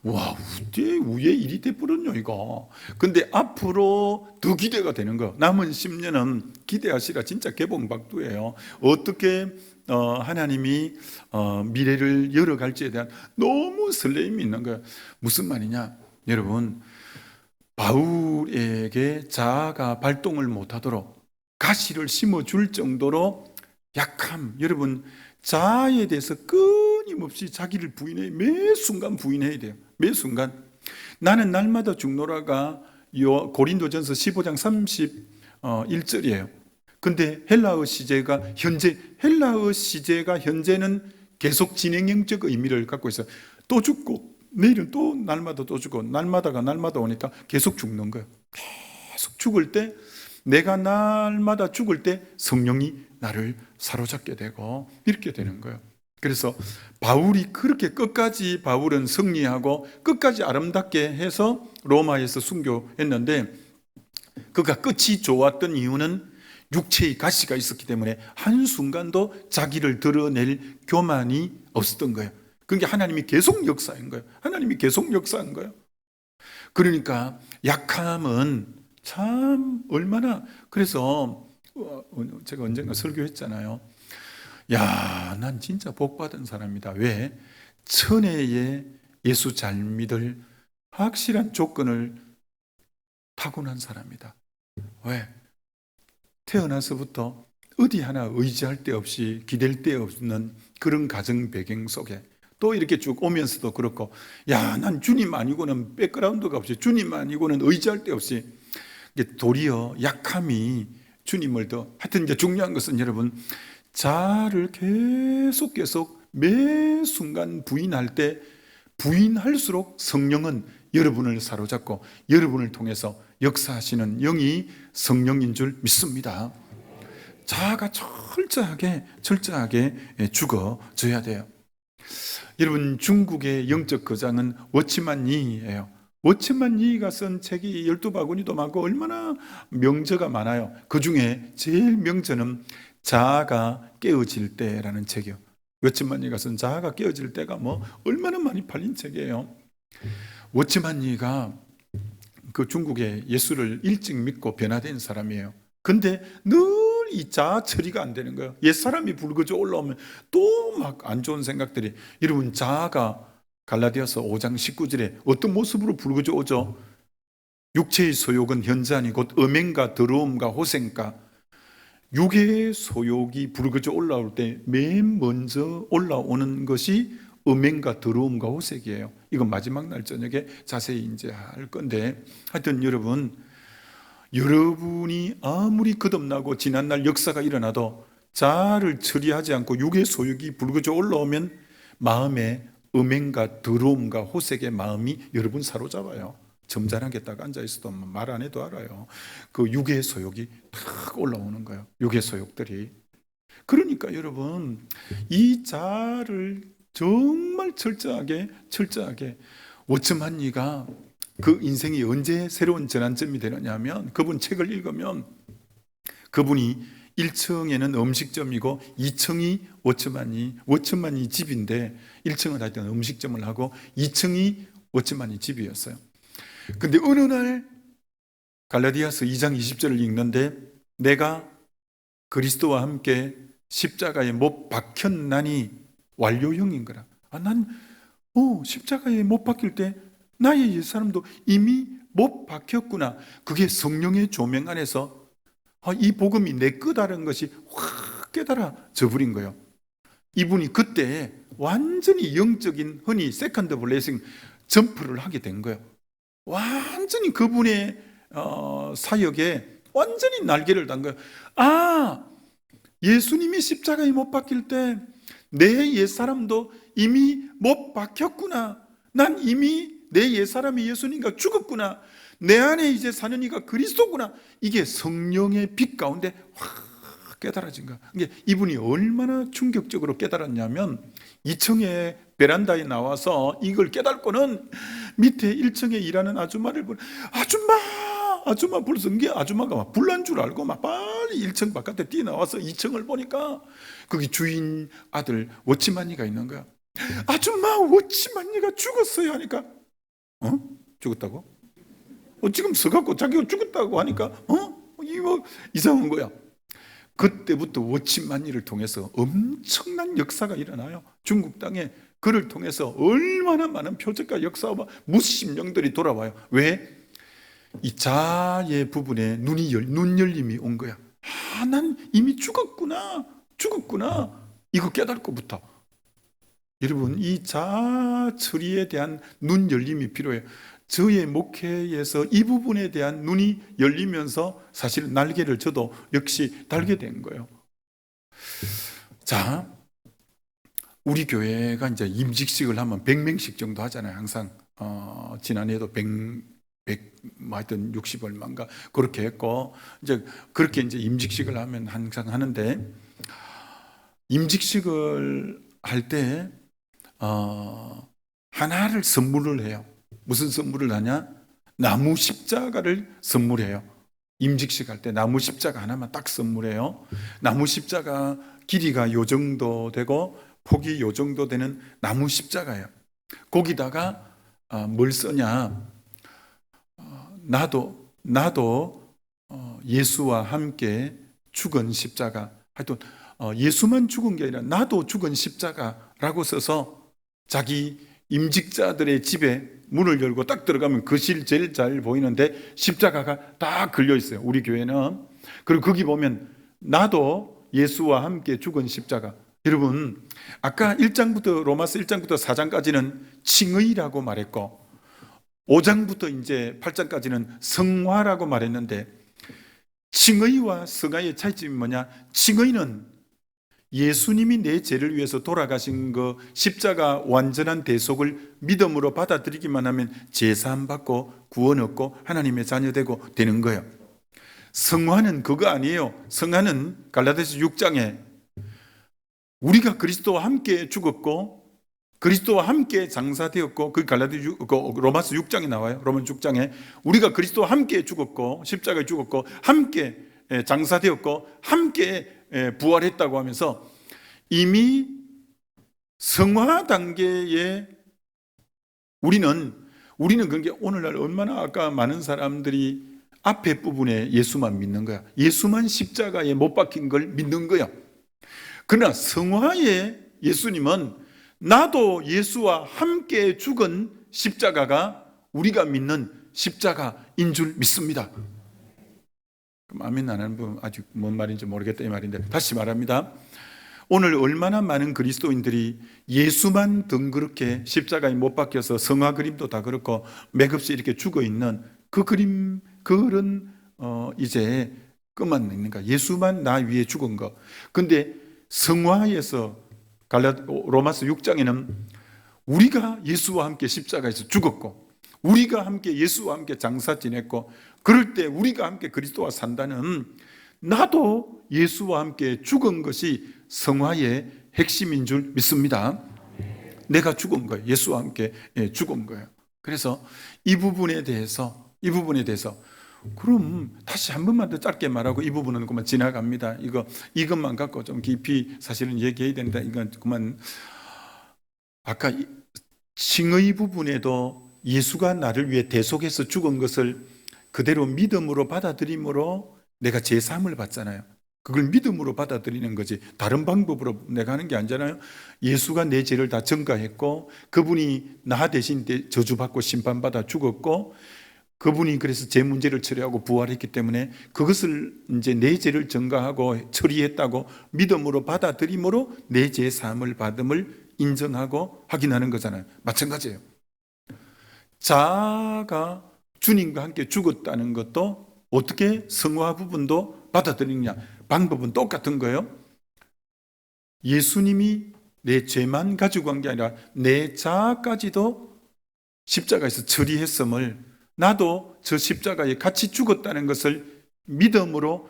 와, 어떻게 우의 일이 돼버렸노 이거. 근데 앞으로 더 기대가 되는 거. 남은 10년은 기대하시라. 진짜 개봉박두예요. 어떻게 하나님이 미래를 열어갈지에 대한 너무 설레임이 있는 거예요. 무슨 말이냐 여러분, 바울에게 자아가 발동을 못하도록 가시를 심어줄 정도로 약함, 여러분 자아에 대해서 끊임없이 자기를 부인해, 매 순간 부인해야 돼요. 매 순간. 나는 날마다 죽노라가 고린도전서 15장 31절이에요 근데 헬라어 시제가 현재는 계속 진행형적 의미를 갖고 있어요. 또 죽고 내일은 또 날마다 또 죽고, 날마다가 날마다 오니까 계속 죽는 거예요. 계속 죽을 때, 내가 날마다 죽을 때 성령이 나를 사로잡게 되고 이렇게 되는 거예요. 그래서 바울이 그렇게 끝까지, 바울은 승리하고 끝까지 아름답게 해서 로마에서 순교했는데, 그가 끝이 좋았던 이유는 육체의 가시가 있었기 때문에 한순간도 자기를 드러낼 교만이 없었던 거예요. 그게 하나님이 계속 역사한 거예요. 하나님이 계속 역사한 거예요. 그러니까 약함은 참 얼마나, 그래서 제가 언젠가 설교했잖아요. 야, 난 진짜 복 받은 사람이다. 왜? 천혜의 예수 잘 믿을 확실한 조건을 타고난 사람이다. 왜? 태어나서부터 어디 하나 의지할 데 없이, 기댈 데 없는 그런 가정 배경 속에 또 이렇게 쭉 오면서도 그렇고, 야, 난 주님 아니고는 백그라운드가 없이, 주님 아니고는 의지할 데 없이, 도리어 약함이 주님을 더, 하여튼 이제 중요한 것은 여러분, 자아를 계속 매 순간 부인할 때, 부인할수록 성령은 여러분을 사로잡고 여러분을 통해서 역사하시는 영이 성령인 줄 믿습니다. 자아가 철저하게 죽어져야 돼요. 여러분, 중국의 영적 거장은 워치만 니예요. 워치만 니가 쓴 책이 12바구니도 많고 얼마나 명저가 많아요. 그 중에 제일 명저는 자아가 깨어질 때라는 책이요. 워치만 니가 쓴 자아가 깨어질 때가 뭐 얼마나 많이 팔린 책이에요. 워치만 니가 그 중국의 예수를 일찍 믿고 변화된 사람이에요. 근데 늘 이 자아 처리가 안 되는 거예요. 옛사람이 붉어져 올라오면 또 막 안 좋은 생각들이. 여러분, 자아가 갈라디아서 5장 19절에 어떤 모습으로 붉어져 오죠? 육체의 소욕은 현저하니 곧 음행과 더러움과 호생과. 육의 소욕이 붉어져 올라올 때 맨 먼저 올라오는 것이 음행과 더러움과 호색이에요. 이건 마지막 날 저녁에 자세히 이제 할 건데, 하여튼 여러분이 아무리 거듭나고 지난날 역사가 일어나도 자아를 처리하지 않고 육의 소욕이 붉어져 올라오면 마음에 음행과 더러움과 호색의 마음이 여러분 사로잡아요. 점잖하게 딱 앉아있어도 말 안 해도 알아요. 그 육의 소욕이 탁 올라오는 거예요. 육의 소욕들이. 그러니까 여러분, 이 자아를 정말 철저하게 워츠만 니가 그 인생이 언제 새로운 전환점이 되느냐 하면, 그분 책을 읽으면 그분이 1층에는 음식점이고 2층이 워츠만 니 집인데, 1층은 하여튼 음식점을 하고 2층이 워츠만 니 집이었어요. 근데 어느 날 갈라디아서 2장 20절을 읽는데, 내가 그리스도와 함께 십자가에 못 박혔나니 완료형인 거라. 난 십자가에 못 박힐 때 나의 옛사람도 이미 못 박혔구나. 그게 성령의 조명 안에서 이 복음이 내 거다라는 것이 확 깨달아져 버린 거예요. 이분이 그때 완전히 영적인 흔히 세컨드 블레싱 점프를 하게 된 거예요. 완전히 그분의 사역에 완전히 날개를 단 거예요. 아, 예수님이 십자가에 못 박힐 때 내 옛사람도 이미 못 박혔구나. 난 이미 내 옛사람이 예수님과 죽었구나. 내 안에 이제 사는 이가 그리스도구나. 이게 성령의 빛 가운데 확 깨달아진 거야. 이분이 얼마나 충격적으로 깨달았냐면 2층에 베란다에 나와서 이걸 깨닫고는 밑에 1층에 일하는 아줌마를 보고 아줌마 불성 게 아줌마가 막 불난 줄 알고 막 빨리 1층 바깥에 뛰어나와서 2층을 보니까 거기 주인 아들 워치만니가 있는 거야. 아줌마 워치만니가 죽었어요 하니까 죽었다고? 지금 서갖고 자기가 죽었다고 하니까 이거 이상한 거야. 그때부터 워치만니를 통해서 엄청난 역사가 일어나요. 중국 땅에 그를 통해서 얼마나 많은 표적과 역사와 무심령들이 돌아와요. 왜? 이 자의 부분에 눈 열림이 온 거야. 난 이미 죽었구나. 이거 깨닫고부터. 여러분, 이 자아 처리에 대한 눈 열림이 필요해요. 저의 목회에서 이 부분에 대한 눈이 열리면서 사실 날개를 저도 역시 달게 된 거예요. 자, 우리 교회가 이제 임직식을 하면 100명씩 정도 하잖아요. 항상 지난해에도 100 하여튼 60 얼마인가 그렇게 했고, 이제 그렇게 이제 임직식을 하면 항상 하는데, 임직식을 할 때 하나를 선물을 해요. 무슨 선물을 하냐? 나무 십자가를 선물해요. 임직식 할 때 나무 십자가 하나만 딱 선물해요. 나무 십자가 길이가 요 정도 되고 폭이 요 정도 되는 나무 십자가예요. 거기다가 뭘 쓰냐? 나도 예수와 함께 죽은 십자가. 하여튼 예수만 죽은 게 아니라 나도 죽은 십자가라고 써서 자기 임직자들의 집에 문을 열고 딱 들어가면 거실 제일 잘 보이는데 십자가가 딱 걸려 있어요. 우리 교회는. 그리고 거기 보면 나도 예수와 함께 죽은 십자가. 여러분, 아까 1장부터 로마서 1장부터 4장까지는 칭의라고 말했고 5장부터 이제 8장까지는 성화라고 말했는데, 칭의와 성화의 차이점이 뭐냐? 칭의는 예수님이 내 죄를 위해서 돌아가신 그 십자가 완전한 대속을 믿음으로 받아들이기만 하면 제사함 받고 구원 얻고 하나님의 자녀 되고 되는 거예요. 성화는 그거 아니에요. 성화는 갈라디아서 6장에 우리가 그리스도와 함께 죽었고 그리스도와 함께 장사되었고, 그 로마서 6장에 나와요. 로마 6장에 우리가 그리스도와 함께 죽었고 십자가에 죽었고 함께 장사되었고 함께 부활했다고 하면서 이미 성화 단계에 우리는 그런 게 오늘날 얼마나 아까 많은 사람들이 앞에 부분에 예수만 믿는 거야. 예수만 십자가에 못 박힌 걸 믿는 거야. 그러나 성화의 예수님은 나도 예수와 함께 죽은 십자가가 우리가 믿는 십자가인 줄 믿습니다. 그럼 아멘 안 하는 분 아직 뭔 말인지 모르겠다 이 말인데, 다시 말합니다. 오늘 얼마나 많은 그리스도인들이 예수만 덩그렇게 십자가에 못 박혀서 성화 그림도 다 그렇고 맥없이 이렇게 죽어 있는 그 그림, 그런 이제 끝만 있는가? 예수만 나 위에 죽은 거. 근데 성화에서 로마서 6장에는 우리가 예수와 함께 십자가에서 죽었고 우리가 함께 예수와 함께 장사 지냈고 그럴 때 우리가 함께 그리스도와 산다는, 나도 예수와 함께 죽은 것이 성화의 핵심인 줄 믿습니다. 내가 죽은 거예요. 예수와 함께 죽은 거예요. 그래서 이 부분에 대해서 그럼 다시 한 번만 더 짧게 말하고 이 부분은 그만 지나갑니다. 이것만 갖고 좀 깊이 사실은 얘기해야 된다. 이건 그만. 아까 칭의 부분에도 예수가 나를 위해 대속해서 죽은 것을 그대로 믿음으로 받아들임으로 내가 제사함을 받잖아요. 그걸 믿음으로 받아들이는 거지 다른 방법으로 내가 하는 게 아니잖아요. 예수가 내 죄를 다 전가했고 그분이 나 대신 저주받고 심판받아 죽었고 그분이 그래서 제 문제를 처리하고 부활했기 때문에 그것을 이제 내 죄를 전가하고 처리했다고 믿음으로 받아들임으로 내 죄 사함을 받음을 인정하고 확인하는 거잖아요. 마찬가지예요. 자아가 주님과 함께 죽었다는 것도 어떻게 성화 부분도 받아들이느냐, 방법은 똑같은 거예요. 예수님이 내 죄만 가지고 간 게 아니라 내 자아까지도 십자가에서 처리했음을, 나도 저 십자가에 같이 죽었다는 것을 믿음으로,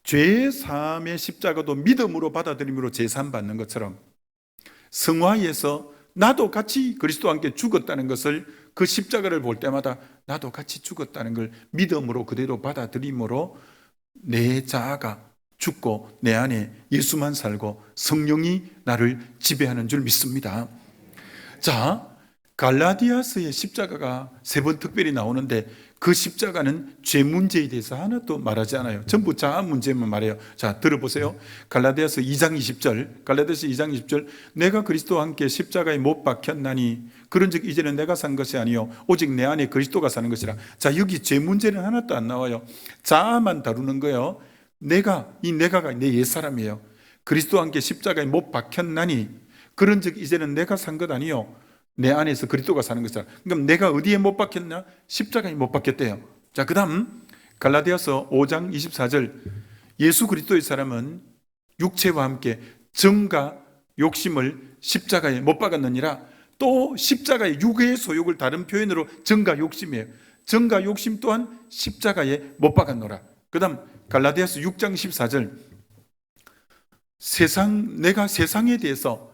죄사함의 십자가도 믿음으로 받아들임으로 제사함 받는 것처럼, 성화에서 나도 같이 그리스도와 함께 죽었다는 것을, 그 십자가를 볼 때마다 나도 같이 죽었다는 걸 믿음으로 그대로 받아들임으로 내 자아가 죽고 내 안에 예수만 살고 성령이 나를 지배하는 줄 믿습니다. 자, 갈라디아서의 십자가가 3번 특별히 나오는데, 그 십자가는 죄 문제에 대해서 하나도 말하지 않아요. 전부 자아 문제만 말해요. 자, 들어보세요. 갈라디아서 2장 20절, 갈라디아서 2장 20절, 내가 그리스도와 함께 십자가에 못 박혔나니 그런즉 이제는 내가 산 것이 아니요 오직 내 안에 그리스도가 사는 것이라. 자, 여기 죄 문제는 하나도 안 나와요. 자아만 다루는 거예요. 내가가 내 옛사람이에요. 그리스도와 함께 십자가에 못 박혔나니 그런즉 이제는 내가 산 것 아니요 내 안에서 그리스도가 사는 것이라. 그럼 내가 어디에 못 박혔냐? 십자가에 못 박혔대요. 자, 그 다음 갈라디아서 5장 24절, 예수 그리스도의 사람은 육체와 함께 정과 욕심을 십자가에 못 박았느니라. 또 십자가의 육의 소욕을 다른 표현으로 정과 욕심이에요. 정과 욕심 또한 십자가에 못 박았노라. 그 다음 갈라디아서 6장 14절, 내가 세상에 대해서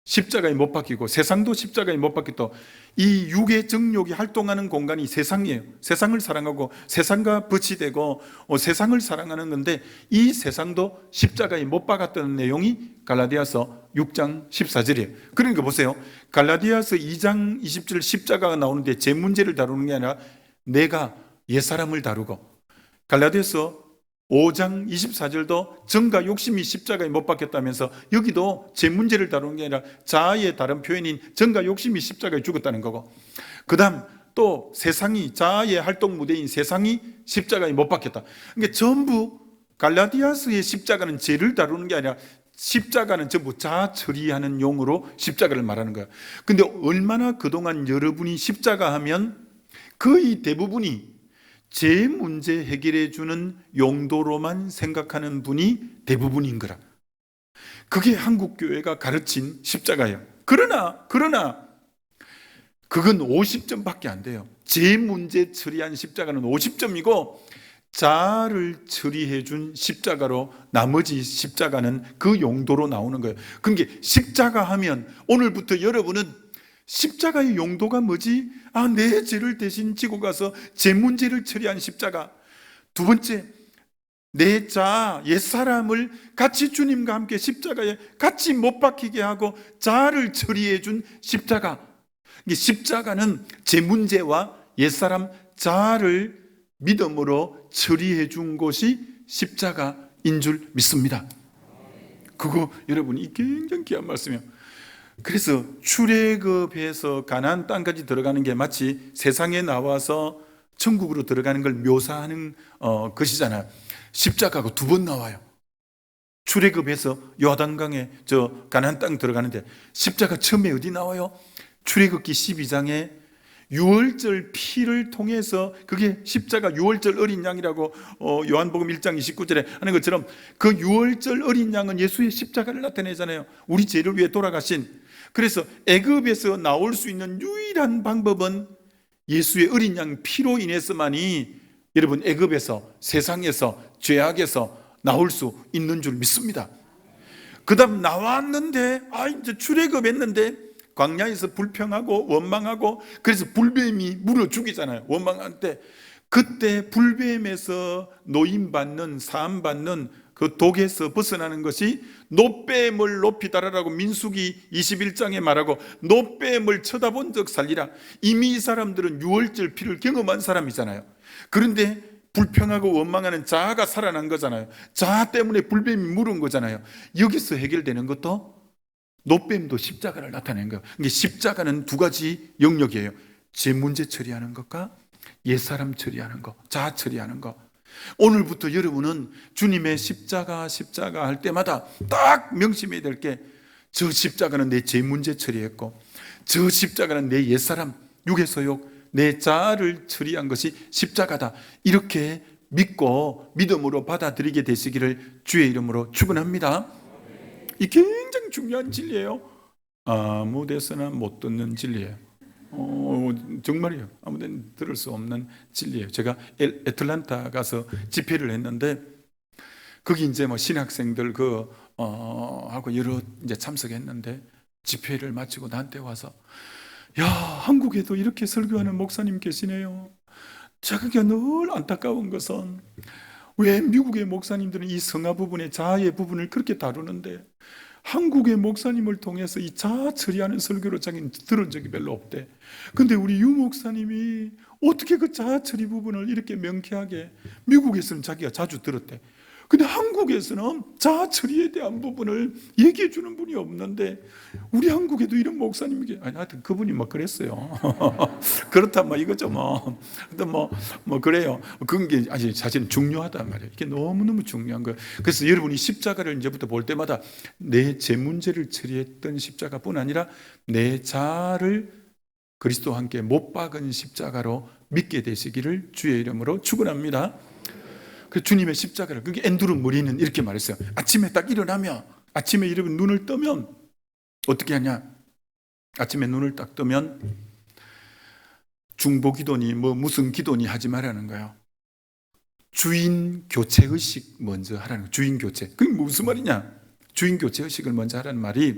십자가에 못 박히고 세상도 십자가에 못 박혔다. 이 육의 정욕이 활동하는 공간이 세상이에요. 세상을 사랑하고 세상과 부치되고 세상을 사랑하는 건데, 이 세상도 십자가에 못 박았다는 내용이 갈라디아서 6장 14절이에요. 그러니까 보세요. 갈라디아서 2장 20절 십자가가 나오는데 제 문제를 다루는 게 아니라 내가 옛사람을 다루고, 갈라디아서 5장 24절도 정과 욕심이 십자가에 못 박혔다면서 여기도 제 문제를 다루는 게 아니라 자아의 다른 표현인 정과 욕심이 십자가에 죽었다는 거고, 그 다음 또 세상이, 자아의 활동 무대인 세상이 십자가에 못 박혔다. 그러니까 전부 갈라디아서의 십자가는 죄를 다루는 게 아니라 십자가는 전부 자아 처리하는 용어로 십자가를 말하는 거야. 근데 얼마나 그동안 여러분이 십자가 하면 거의 대부분이 제 문제 해결해 주는 용도로만 생각하는 분이 대부분인 거라. 그게 한국교회가 가르친 십자가예요. 그러나 그건 50점밖에 안 돼요. 제 문제 처리한 십자가는 50점이고 자아를 처리해 준 십자가로 나머지 십자가는 그 용도로 나오는 거예요. 그러니까 십자가 하면 오늘부터 여러분은 십자가의 용도가 뭐지? 내 죄를 대신 지고 가서 제 문제를 처리한 십자가. 두 번째, 내 자아, 옛사람을 같이 주님과 함께 십자가에 같이 못 박히게 하고 자아를 처리해 준 십자가. 십자가는 제 문제와 옛사람 자아를 믿음으로 처리해 준 것이 십자가인 줄 믿습니다. 그거 여러분이 굉장히 귀한 말씀이에요. 그래서 출애굽해서 가나안 땅까지 들어가는 게 마치 세상에 나와서 천국으로 들어가는 걸 묘사하는 것이잖아요. 십자가가 2번 나와요. 출애굽해서 요단강에 저 가나안 땅 들어가는데 십자가 처음에 어디 나와요? 출애굽기 12장에 유월절 피를 통해서, 그게 십자가 유월절 어린 양이라고 요한복음 1장 29절에 하는 것처럼 그 유월절 어린 양은 예수의 십자가를 나타내잖아요. 우리 죄를 위해 돌아가신. 그래서 애굽에서 나올 수 있는 유일한 방법은 예수의 어린 양 피로 인해서만이 여러분 애굽에서, 세상에서, 죄악에서 나올 수 있는 줄 믿습니다. 그 다음 나왔는데 이제 출애굽했는데 광야에서 불평하고 원망하고, 그래서 불뱀이 물어 죽이잖아요. 원망할 때. 그때 불뱀에서 노임받는, 사함받는 그 독에서 벗어나는 것이 노뱀을 높이 달아라고 민수기 21장에 말하고, 노뱀을 쳐다본 적 살리라. 이미 이 사람들은 유월절 피를 경험한 사람이잖아요. 그런데 불평하고 원망하는 자아가 살아난 거잖아요. 자아 때문에 불뱀이 물은 거잖아요. 여기서 해결되는 것도 노뱀도 십자가를 나타낸 거예요. 그러니까 십자가는 2가지 영역이에요. 제 문제 처리하는 것과 옛사람 처리하는 것, 자아 처리하는 것. 오늘부터 여러분은 주님의 십자가 할 때마다 딱 명심해야 될 게, 저 십자가는 내 죄 문제 처리했고, 저 십자가는 내 옛사람, 육의 소욕, 내 자아를 처리한 것이 십자가다. 이렇게 믿고 믿음으로 받아들이게 되시기를 주의 이름으로 축원합니다. 이 굉장히 중요한 진리예요. 아무 데서나 못 듣는 진리예요. 정말이에요. 아무 데나 들을 수 없는 진리예요. 제가 애틀란타 가서 집회를 했는데, 거기 이제 뭐 신학생들 하고 여러 이제 참석했는데, 집회를 마치고 나한테 와서, 야, 한국에도 이렇게 설교하는 목사님 계시네요. 자기가 늘 안타까운 것은 왜 미국의 목사님들은 이 성화 부분의 자아의 부분을 그렇게 다루는데 한국의 목사님을 통해서 이 자아 처리하는 설교를 자기는 들은 적이 별로 없대. 근데 우리 유 목사님이 어떻게 그 자아 처리 부분을 이렇게 명쾌하게, 미국에서는 자기가 자주 들었대. 근데 한국에서는 자아 처리에 대한 부분을 얘기해 주는 분이 없는데, 우리 한국에도 이런 목사님이, 하여튼 그분이 뭐 그랬어요. 그렇단 뭐 이거죠 뭐. 근데 뭐 그래요. 그런 게 사실은 중요하단 말이에요. 이게 너무너무 중요한 거예요. 그래서 여러분이 십자가를 이제부터 볼 때마다 내 죄 문제를 처리했던 십자가뿐 아니라 내 자아를 그리스도와 함께 못 박은 십자가로 믿게 되시기를 주의 이름으로 축원합니다. 그 주님의 십자가를, 그게 앤드루 머리는 이렇게 말했어요. 아침에 딱 일어나면, 아침에 여러분 눈을 뜨면 어떻게 하냐? 아침에 눈을 딱 뜨면 중보기도니 뭐 무슨 기도니 하지 말라는 거예요. 주인 교체 의식 먼저 하라는 거예요. 주인 교체. 그게 무슨 말이냐? 주인 교체 의식을 먼저 하라는 말이,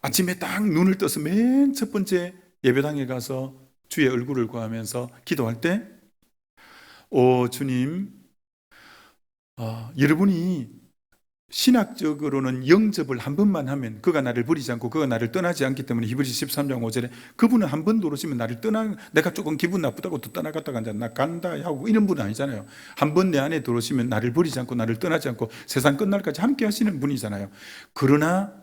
아침에 딱 눈을 떠서 맨 첫 번째 예배당에 가서 주의 얼굴을 구하면서 기도할 때, 주님, 여러분이 신학적으로는 영접을 한 번만 하면 그가 나를 버리지 않고 그가 나를 떠나지 않기 때문에 히브리서 13장 5절에 그분은 한 번 들어오시면 나를 내가 조금 기분 나쁘다고 또 떠나갔다가 나 간다 하고 이런 분은 아니잖아요. 한 번 내 안에 들어오시면 나를 버리지 않고 나를 떠나지 않고 세상 끝날까지 함께 하시는 분이잖아요. 그러나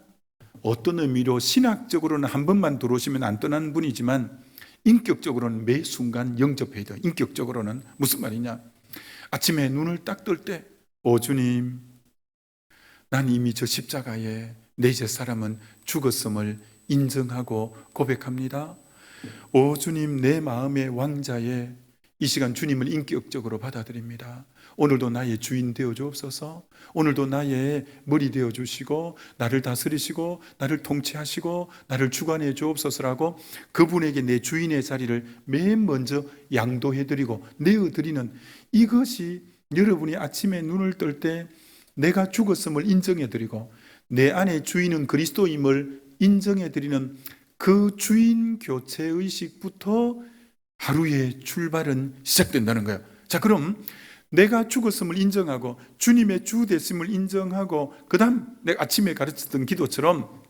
어떤 의미로 신학적으로는 한 번만 들어오시면 안 떠나는 분이지만 인격적으로는 매 순간 영접해야 돼요. 인격적으로는 무슨 말이냐? 아침에 눈을 딱 뜰 때, 주님, 난 이미 저 십자가에 내 옛사람은 죽었음을 인정하고 고백합니다. 주님, 내 마음의 왕자에 이 시간 주님을 인격적으로 받아들입니다. 오늘도 나의 주인 되어 주옵소서. 오늘도 나의 머리 되어 주시고 나를 다스리시고 나를 통치하시고 나를 주관해 주옵소서라고 그분에게 내 주인의 자리를 맨 먼저 양도해 드리고 내어 드리는, 이것이 여러분이 아침에 눈을 뜰 때 내가 죽었음을 인정해 드리고 내 안에 주인은 그리스도임을 인정해 드리는 그 주인 교체 의식부터 하루의 출발은 시작된다는 거예요. 자, 그럼 내가 죽었음을 인정하고 주님의 주 되심을 인정하고 그 다음 내가 아침에 가르쳤던 기도처럼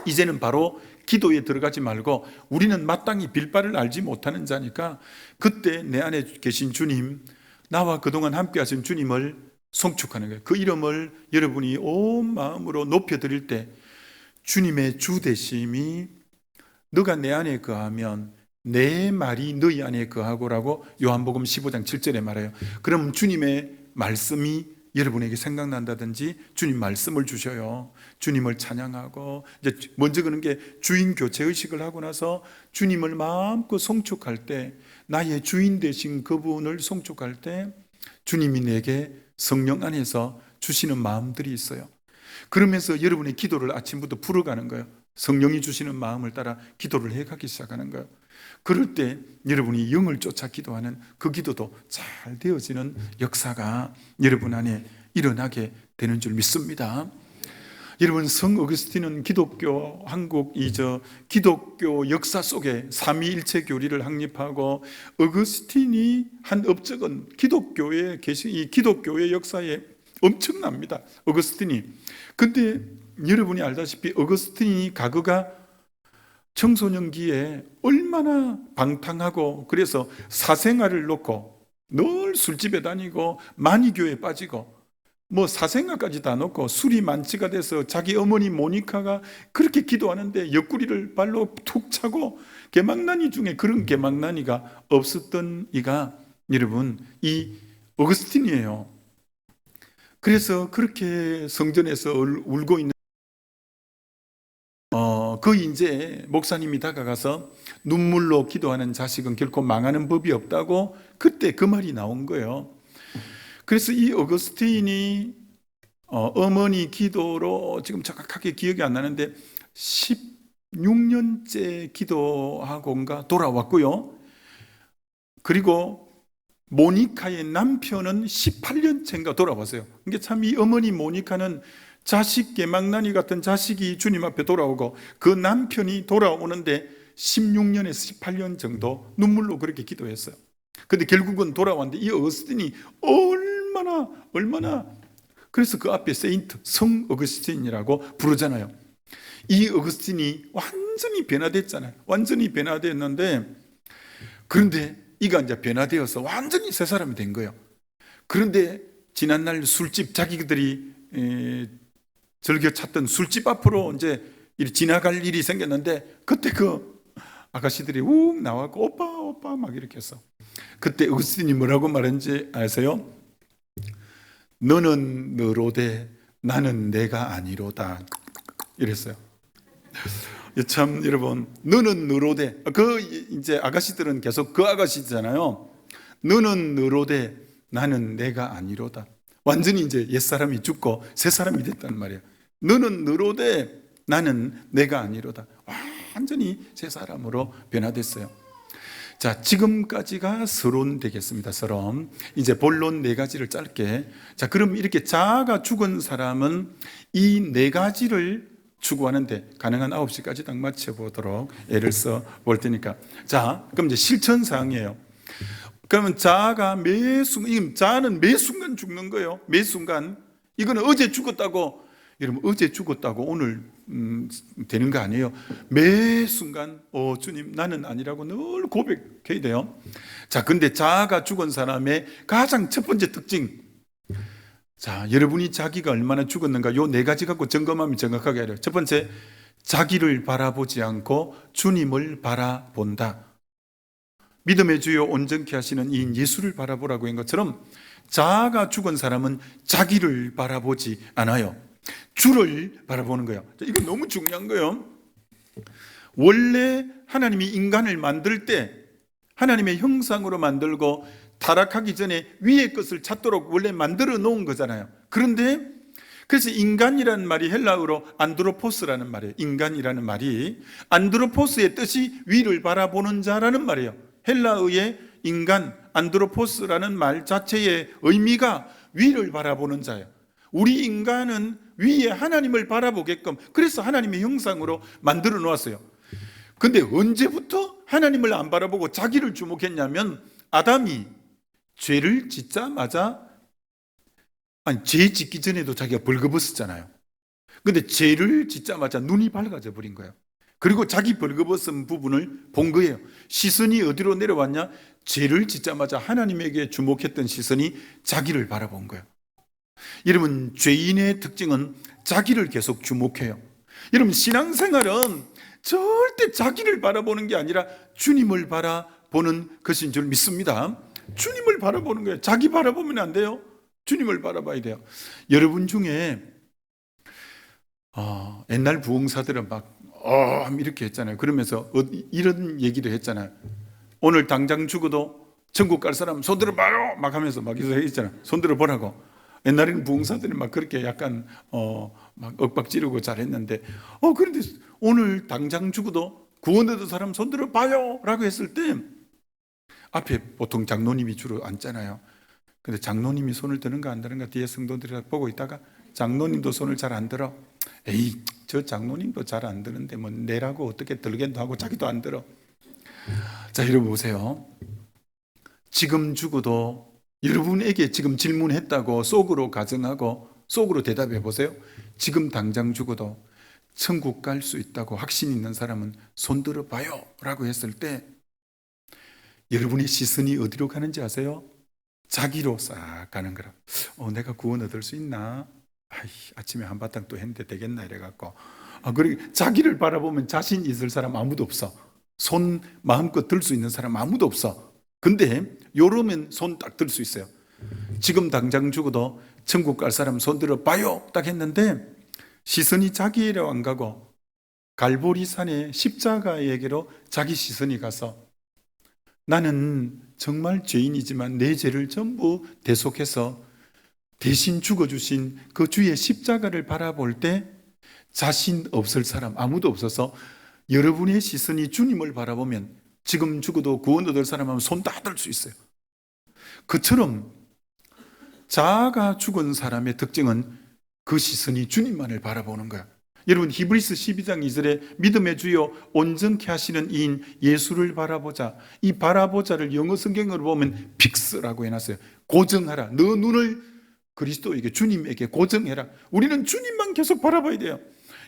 이제는 바로 기도에 들어가지 말고, 우리는 마땅히 빌바를 알지 못하는 자니까 그때 내 안에 계신 주님, 나와 그동안 함께 하신 주님을 송축하는 거예요. 그 이름을 여러분이 온 마음으로 높여드릴 때 주님의 주 되심이, 너가 내 안에 거하면 내 말이 너희 안에 거하고라고 요한복음 15장 7절에 말해요. 그럼 주님의 말씀이 여러분에게 생각난다든지 주님 말씀을 주셔요. 주님을 찬양하고, 이제 먼저 그런 게 주인 교체 의식을 하고 나서 주님을 마음껏 송축할 때, 나의 주인 되신 그분을 송축할 때 주님이 내게 성령 안에서 주시는 마음들이 있어요. 그러면서 여러분의 기도를 아침부터 풀어가는 거예요. 성령이 주시는 마음을 따라 기도를 해가기 시작하는 거예요. 그럴 때 여러분이 영을 쫓아 기도하는 그 기도도 잘 되어지는 역사가 여러분 안에 일어나게 되는 줄 믿습니다. 여러분, 성 어거스틴은 기독교 기독교 역사 속에 삼위일체 교리를 확립하고, 어거스틴이 한 업적은 이 기독교의 역사에 엄청납니다. 어거스틴이. 근데 여러분이 알다시피 어거스틴이 과거가 청소년기에 얼마나 방탕하고, 그래서 사생활을 놓고 늘 술집에 다니고 만이교에 빠지고 뭐 사생활까지 다 놓고 술이 만취가 돼서 자기 어머니 모니카가 그렇게 기도하는데 옆구리를 발로 툭 차고, 개망나니 중에 그런 개망나니가 없었던 이가 여러분 이 어거스틴이에요. 그래서 그렇게 성전에서 울고 있는 그 이제 목사님이 다가가서 눈물로 기도하는 자식은 결코 망하는 법이 없다고 그때 그 말이 나온 거예요. 그래서 이 어거스틴이 어머니 기도로 지금 정확하게 기억이 안 나는데 16년째 기도하고인가 돌아왔고요. 그리고 모니카의 남편은 18년째인가 돌아왔어요. 이게 참 이 어머니 모니카는 자식 개망나니 같은 자식이 주님 앞에 돌아오고 그 남편이 돌아오는데 16년에서 18년 정도 눈물로 그렇게 기도했어요. 근데 결국은 돌아왔는데 이 어거스틴이 얼마나 그래서 그 앞에 세인트 성 어거스틴이라고 부르잖아요. 이 어거스틴이 완전히 변화됐잖아요. 완전히 변화됐는데 그런데 이가 이제 변화되어서 완전히 새 사람이 된 거예요. 그런데 지난날 술집 자기들이 즐겨 찾던 술집 앞으로 이제 지나갈 일이 생겼는데 그때 그 아가씨들이 욱 나와서 오빠 막 이렇게 했어. 그때 어거스틴이 뭐라고 말했는지 아세요? 너는 너로되 나는 내가 아니로다 이랬어요. 참 여러분, 너는 너로되 그 이제 아가씨들은 계속 그 아가씨잖아요. 너는 너로되 나는 내가 아니로다. 완전히 이제 옛사람이 죽고 새 사람이 됐단 말이에요. 너는 너로되 나는 내가 아니로다. 완전히 새 사람으로 변화됐어요. 자, 지금까지가 서론 되겠습니다. 서론. 이제 본론 네 가지를 짧게. 자, 그럼 이렇게 자아가 죽은 사람은 이 네 가지를 추구하는데 가능한 9시까지 딱 맞춰보도록 애를 써 볼 테니까. 자, 그럼 이제 실천사항이에요. 그러면 자아가 자아는 매 순간 죽는 거예요. 매 순간. 이거는 어제 죽었다고, 여러분, 어제 죽었다고 오늘 되는 거 아니에요. 매 순간, 주님, 나는 아니라고 늘 고백해야 돼요. 자, 근데 자아가 죽은 사람의 가장 첫 번째 특징. 자, 여러분이 자기가 얼마나 죽었는가 요 네 가지 갖고 점검하면 정확하게 알아요. 첫 번째, 자기를 바라보지 않고 주님을 바라본다. 믿음의 주요 온전케 하시는 이 예수를 바라보라고 한 것처럼 자아가 죽은 사람은 자기를 바라보지 않아요. 주를 바라보는 거예요. 이건 너무 중요한 거예요. 원래 하나님이 인간을 만들 때 하나님의 형상으로 만들고 타락하기 전에 위의 것을 찾도록 원래 만들어 놓은 거잖아요. 그런데 그래서 인간이라는 말이 헬라어로 안드로포스라는 말이에요. 인간이라는 말이 안드로포스의 뜻이 위를 바라보는 자라는 말이에요. 헬라어의 인간 안드로포스라는 말 자체의 의미가 위를 바라보는 자예요. 우리 인간은 위에 하나님을 바라보게끔 그래서 하나님의 형상으로 만들어 놓았어요. 근데 언제부터 하나님을 안 바라보고 자기를 주목했냐면 아담이 죄를 짓자마자 죄 짓기 전에도 자기가 벌거벗었잖아요. 근데 죄를 짓자마자 눈이 밝아져 버린 거예요. 그리고 자기 벌거벗은 부분을 본 거예요. 시선이 어디로 내려왔냐? 죄를 짓자마자 하나님에게 주목했던 시선이 자기를 바라본 거예요. 여러분, 죄인의 특징은 자기를 계속 주목해요. 여러분, 신앙생활은 절대 자기를 바라보는 게 아니라 주님을 바라보는 것인 줄 믿습니다. 주님을 바라보는 거예요. 자기 바라보면 안 돼요. 주님을 바라봐야 돼요. 여러분 중에 옛날 부흥사들은 막 이렇게 했잖아요. 그러면서 이런 얘기도 했잖아요. 오늘 당장 죽어도 천국 갈 사람 손 들어봐요 막 하면서 막 했잖아요. 손 들어보라고. 옛날에는 부흥사들이 막 그렇게 약간 막 윽박 지르고 잘했는데 그런데 오늘 당장 죽어도 구원 얻은 사람 손 들어봐요 라고 했을 때 앞에 보통 장로님이 주로 앉잖아요. 근데 장로님이 손을 드는가 안 드는가 뒤에 성도들이 보고 있다가 장로님도 손을 잘 안 들어. 에이, 저 장로님도 잘 안 드는데 뭐 내라고 어떻게 들겠노 하고 자기도 안 들어. 자, 여러분 보세요. 지금 죽어도 여러분에게 지금 질문했다고 속으로 가정하고 속으로 대답해 보세요. 지금 당장 죽어도 천국 갈 수 있다고 확신 있는 사람은 손 들어봐요 라고 했을 때 여러분의 시선이 어디로 가는지 아세요? 자기로 싹 가는 거라. 내가 구원 얻을 수 있나? 아침에 한바탕 또 했는데 되겠나 이래갖고 그리고 자기를 바라보면 자신 있을 사람 아무도 없어. 손 마음껏 들 수 있는 사람 아무도 없어. 근데 요러면 손 딱 들 수 있어요. 지금 당장 죽어도 천국 갈 사람 손 들어봐요 딱 했는데 시선이 자기로 안 가고 갈보리산의 십자가에게로 자기 시선이 가서 나는 정말 죄인이지만 내 죄를 전부 대속해서 대신 죽어주신 그 주의 십자가를 바라볼 때 자신 없을 사람 아무도 없어서 여러분의 시선이 주님을 바라보면 지금 죽어도 구원 얻을 사람 하면 손 다 들 수 있어요. 그처럼 자아가 죽은 사람의 특징은 그 시선이 주님만을 바라보는 거야. 여러분 히브리서 12장 2절에 믿음의 주요 온전케 하시는 이인 예수를 바라보자. 이 바라보자를 영어 성경으로 보면 픽스라고 해놨어요. 고정하라. 너 눈을 그리스도에게 주님에게 고정해라. 우리는 주님만 계속 바라봐야 돼요.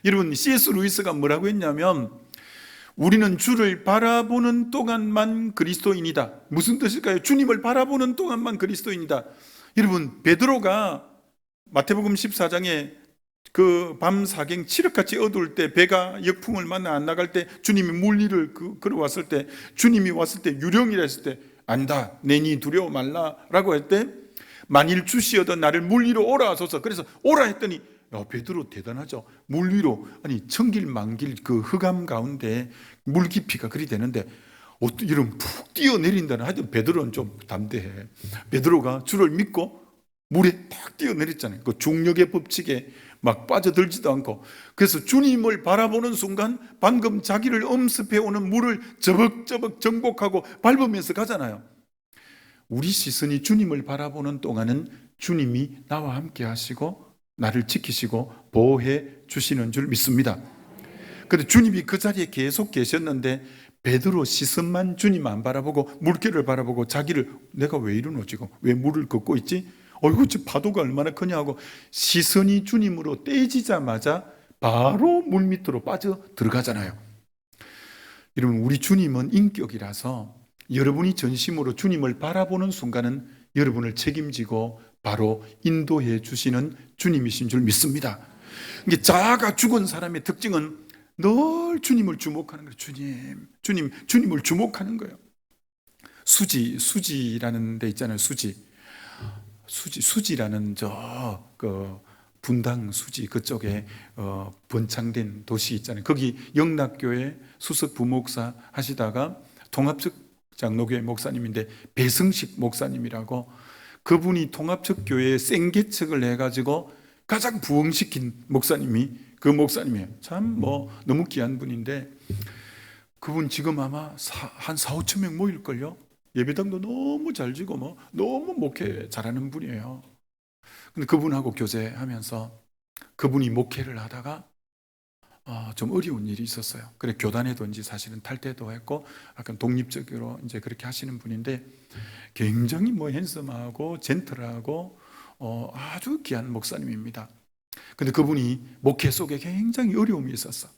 여러분 C.S. 루이스가 뭐라고 했냐면 우리는 주를 바라보는 동안만 그리스도인이다. 무슨 뜻일까요? 주님을 바라보는 동안만 그리스도인이다. 여러분 베드로가 마태복음 14장에 그 밤 사경 칠흑같이 어두울 때 배가 역풍을 만나 안 나갈 때 주님이 물 위를 걸어왔을 때 주님이 왔을 때 유령이라 했을 때 안다 내니 두려워 말라 라고 할 때 만일 주시어도 나를 물 위로 오라 하소서. 그래서 오라 했더니 베드로 대단하죠. 물 위로 아니 천길만길 그 흑암 가운데 물 깊이가 그리 되는데 이런 푹 뛰어내린다는. 하여튼 베드로는 좀 담대해. 베드로가 주를 믿고 물에 탁 뛰어내렸잖아요. 그 중력의 법칙에 막 빠져들지도 않고. 그래서 주님을 바라보는 순간 방금 자기를 엄습해오는 물을 저벅저벅 정복하고 밟으면서 가잖아요. 우리 시선이 주님을 바라보는 동안은 주님이 나와 함께 하시고 나를 지키시고 보호해 주시는 줄 믿습니다. 그런데 주님이 그 자리에 계속 계셨는데 베드로 시선만 주님 안 바라보고 물결을 바라보고 자기를 내가 왜 이러노 지금 왜 물을 걷고 있지? 어이구 저 파도가 얼마나 크냐 하고 시선이 주님으로 떼지자마자 바로 물 밑으로 빠져 들어가잖아요. 여러분 우리 주님은 인격이라서 여러분이 전심으로 주님을 바라보는 순간은 여러분을 책임지고 바로 인도해 주시는 주님이신 줄 믿습니다. 이게 자아가 죽은 사람의 특징은 늘 주님을 주목하는 거예요. 주님을 주목하는 거예요. 수지라는 데 있잖아요. 수지라는 그 분당 수지 그쪽에 번창된 도시 있잖아요. 거기 영락교회 수석 부목사 하시다가 통합적 장로교회 목사님인데 배승식 목사님이라고 그분이 통합적 교회에 생계책을 해가지고 가장 부흥시킨 목사님이 그 목사님이에요. 참 너무 귀한 분인데 그분 지금 아마 한 4, 5천 명 모일걸요. 예배당도 너무 잘 지고 너무 목회 잘하는 분이에요. 근데 그분하고 교제하면서 그분이 목회를 하다가 좀 어려운 일이 있었어요. 그래 교단에도 이제 사실은 탈퇴도 했고 약간 독립적으로 이제 그렇게 하시는 분인데 굉장히 핸섬하고 젠틀하고 아주 귀한 목사님입니다. 근데 그분이 목회 속에 굉장히 어려움이 있었어.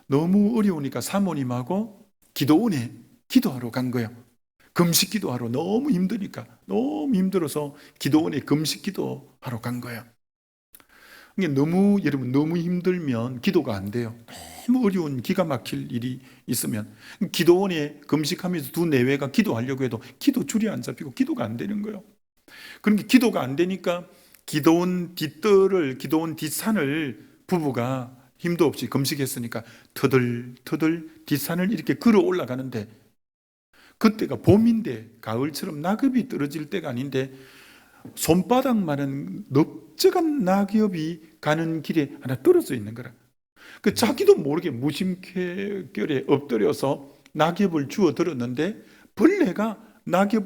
너무 어려우니까 사모님하고 기도원에 기도하러 간 거예요. 금식 기도하러 너무 힘드니까 너무 힘들어서 기도원에 금식 기도하러 간 거예요. 여러분 너무 힘들면 기도가 안 돼요. 너무 어려운 기가 막힐 일이 있으면 기도원에 금식하면서 두 내외가 기도하려고 해도 기도 줄이 안 잡히고 기도가 안 되는 거예요. 그러니까 기도가 안 되니까 기도원 뒷산을 부부가 힘도 없이 금식했으니까 터들 뒷산을 이렇게 걸어 올라가는데 그때가 봄인데 가을처럼 낙엽이 떨어질 때가 아닌데 손바닥만한 넓적한 낙엽이 가는 길에 하나 떨어져 있는 거라. 그 자기도 모르게 무심결에 엎드려서 낙엽을 주워 들었는데 벌레가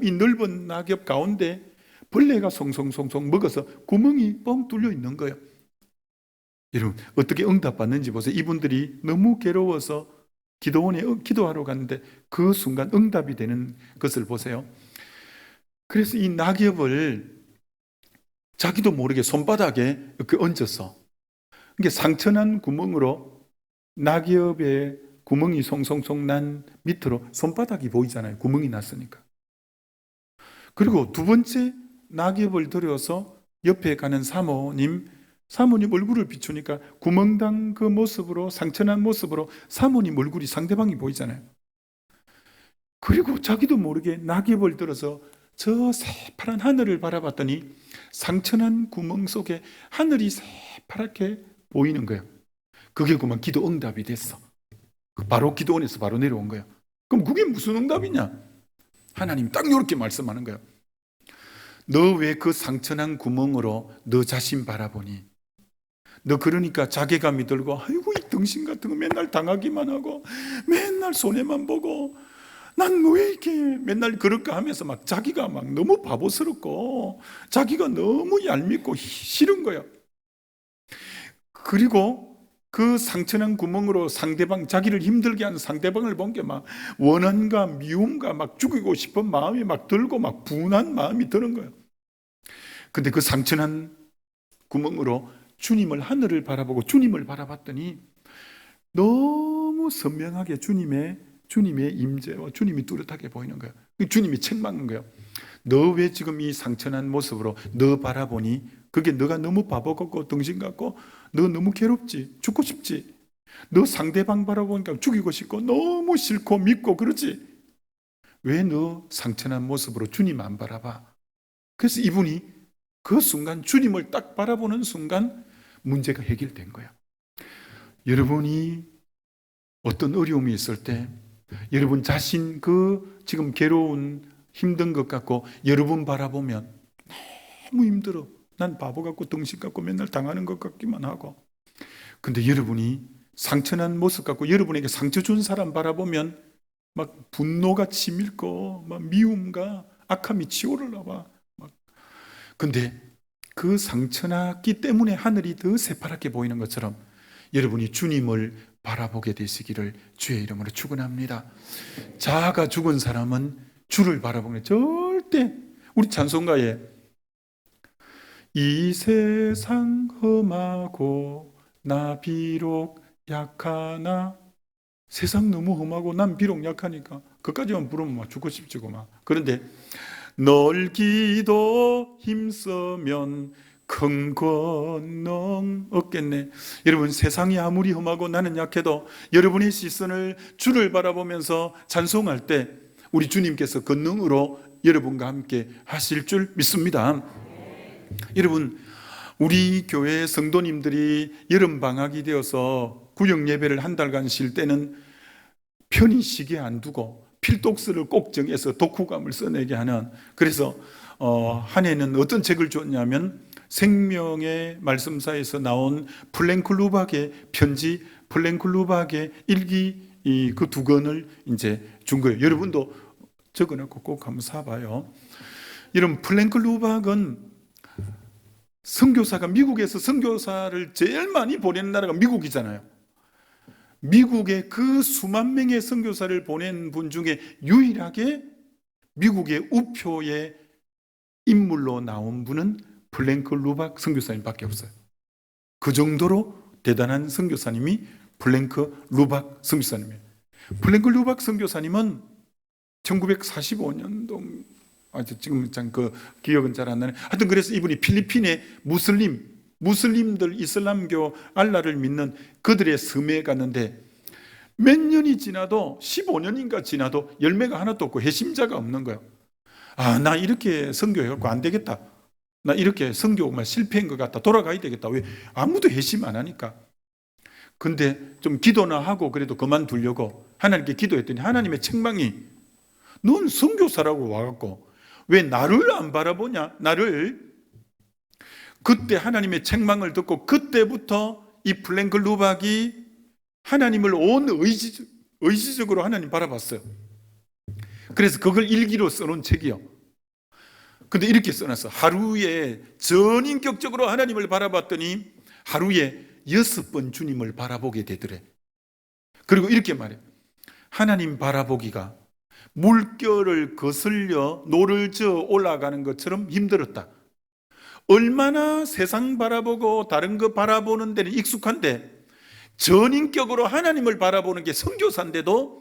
이 넓은 낙엽 가운데 벌레가 송송송송 먹어서 구멍이 뻥 뚫려 있는 거예요. 여러분 어떻게 응답받는지 보세요. 이분들이 너무 괴로워서 기도원에 기도하러 갔는데 그 순간 응답이 되는 것을 보세요. 그래서 이 낙엽을 자기도 모르게 손바닥에 이렇게 얹었어. 이게 상처난 구멍으로 낙엽에 구멍이 송송송 난 밑으로 손바닥이 보이잖아요. 구멍이 났으니까. 그리고 두 번째 낙엽을 들여서 옆에 가는 사모님 얼굴을 비추니까 구멍단 그 모습으로 상처난 모습으로 사모님 얼굴이 상대방이 보이잖아요. 그리고 자기도 모르게 낙엽을 들어서 저 새파란 하늘을 바라봤더니 상처난 구멍 속에 하늘이 새파랗게 보이는 거예요. 그게 그만 기도 응답이 됐어. 바로 기도원에서 바로 내려온 거야. 그럼 그게 무슨 응답이냐? 하나님이 딱 이렇게 말씀하는 거야. 너 왜 그 상처난 구멍으로 너 자신 바라보니? 너 그러니까 자괴감이 들고, 아이고 이 등신 같은 거 맨날 당하기만 하고 맨날 손해만 보고 난 왜 이렇게 맨날 그럴까 하면서 막 자기가 막 너무 바보스럽고 자기가 너무 얄밉고 싫은 거야. 그리고 그 상처난 구멍으로 상대방, 자기를 힘들게 하는 상대방을 본 게 막 원한과 미움과 막 죽이고 싶은 마음이 막 들고 막 분한 마음이 드는 거예요. 근데 그 상처난 구멍으로 주님을, 하늘을 바라보고 주님을 바라봤더니 너무 선명하게 주님의 임재와 주님이 뚜렷하게 보이는 거예요. 주님이 책망한 거예요. 너 왜 지금 이 상처난 모습으로 너 바라보니? 그게 너가 너무 바보 같고 등신 같고 너 너무 괴롭지, 죽고 싶지. 너 상대방 바라보니까 죽이고 싶고 너무 싫고 밉고 그러지. 왜 너 상처난 모습으로 주님 안 바라봐? 그래서 이분이 그 순간, 주님을 딱 바라보는 순간 문제가 해결된 거야. 여러분이 어떤 어려움이 있을 때, 여러분 자신 그 지금 괴로운 힘든 것 같고 여러분 바라보면 너무 힘들어. 난 바보 같고 등신 같고 맨날 당하는 것 같기만 하고. 근데 여러분이 상처난 모습 같고 여러분에게 상처 준 사람 바라보면 막 분노가 치밀고 막 미움과 악함이 치오르나 막. 근데 그 상처났기 때문에 하늘이 더 새파랗게 보이는 것처럼 여러분이 주님을 바라보게 되시기를 주의 이름으로 축원합니다. 자아가 죽은 사람은 주를 바라보는 절대, 우리 찬송가에 이 세상 험하고 나 비록 약하나, 세상 너무 험하고 난 비록 약하니까 그까지만 부르면 막 죽고 싶지고 막. 그런데 널기도 힘쓰면 큰 권능 없겠네. 여러분, 세상이 아무리 험하고 나는 약해도 여러분의 시선을 주를 바라보면서 찬송할 때 우리 주님께서 권능으로 여러분과 함께 하실 줄 믿습니다. 여러분, 우리 교회 성도님들이 여름방학이 되어서 구역 예배를 한 달간 쉴 때는 편히 쉬게 안 두고 필독스를 꼭 정해서 독후감을 써내게 하는, 그래서 한 해는 어떤 책을 줬냐면 생명의 말씀사에서 나온 플랭크 루박의 편지, 플랭크 루박의 일기, 그 두 권을 이제 준 거예요. 여러분도 적어놓고 꼭 한번 사봐요. 이런 플랭크 루박은 선교사가, 미국에서 선교사를 제일 많이 보내는 나라가 미국이잖아요. 미국에 그 수만 명의 선교사를 보낸 분 중에 유일하게 미국의 우표의 인물로 나온 분은 플랭크 루박 선교사님밖에 없어요. 그 정도로 대단한 선교사님이 플랭크 루박 선교사님이에요. 플랭크 루박 선교사님은 1945년도, 지금 그 기억은 잘 안 나네. 하여튼 그래서 이분이 필리핀의 무슬림들, 이슬람교 알라를 믿는 그들의 섬에 갔는데 몇 년이 지나도, 15년인가 지나도 열매가 하나도 없고 해심자가 없는 거예요. 나 이렇게 선교해갖고 안 되겠다. 나 이렇게 선교만 실패한 것 같다. 돌아가야 되겠다. 왜? 아무도 해심 안 하니까. 근데 좀 기도나 하고 그래도 그만두려고 하나님께 기도했더니 하나님의 책망이, 넌 선교사라고 와갖고 왜 나를 안 바라보냐? 나를. 그때 하나님의 책망을 듣고 그때부터 이 플랭크 루박이 하나님을 온 의지적으로 하나님 바라봤어요. 그래서 그걸 일기로 써놓은 책이요. 근데 이렇게 써놨어. 하루에 전인격적으로 하나님을 바라봤더니 하루에 6번 주님을 바라보게 되더래. 그리고 이렇게 말해. 하나님 바라보기가 물결을 거슬려 노를 저어 올라가는 것처럼 힘들었다. 얼마나 세상 바라보고 다른 거 바라보는 데는 익숙한데 전인격으로 하나님을 바라보는 게 선교사인데도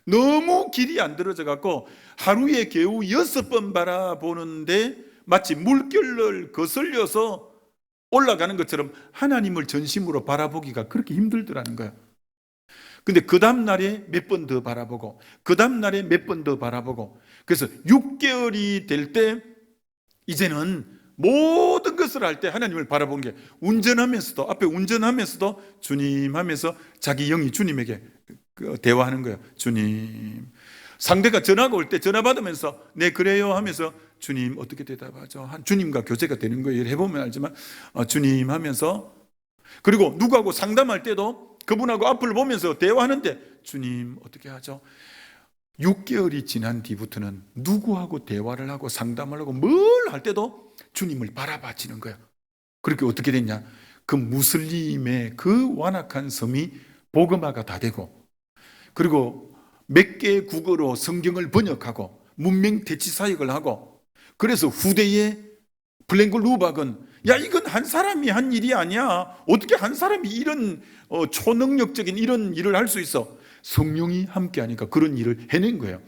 너무 길이 안 들어져 갖고 하루에 겨우 6번 바라보는데 마치 물결을 거슬려서 올라가는 것처럼 하나님을 전심으로 바라보기가 그렇게 힘들더라는 거야. 근데 그 다음 날에 몇 번 더 바라보고 그 다음 날에 몇 번 더 바라보고, 그래서 6개월이 될 때 이제는 모든 것을 뜻을 할 때 하나님을 바라보는 게 운전하면서도 앞에 운전하면서도 주님 하면서 자기 영이 주님에게 대화하는 거예요. 주님. 상대가 전화가 올 때 전화 받으면서 네 그래요 하면서 주님 어떻게 대답하죠? 주님과 교제가 되는 거예요. 해보면 알지만 주님 하면서 그리고 누구하고 상담할 때도 그분하고 앞을 보면서 대화하는데 주님 어떻게 하죠? 6개월이 지난 뒤부터는 누구하고 대화를 하고 상담을 하고 뭘 할 때도 주님을 바라봐지는 거예요. 그렇게 어떻게 됐냐? 그 무슬림의 그 완악한 섬이 복음화가 다 되고 그리고 몇 개의 국어로 성경을 번역하고 문명 대치 사역을 하고 그래서 후대의 블랭글 루박은 야 이건 한 사람이 한 일이 아니야. 어떻게 한 사람이 이런 초능력적인 이런 일을 할 수 있어? 성령이 함께하니까 그런 일을 해낸 거예요.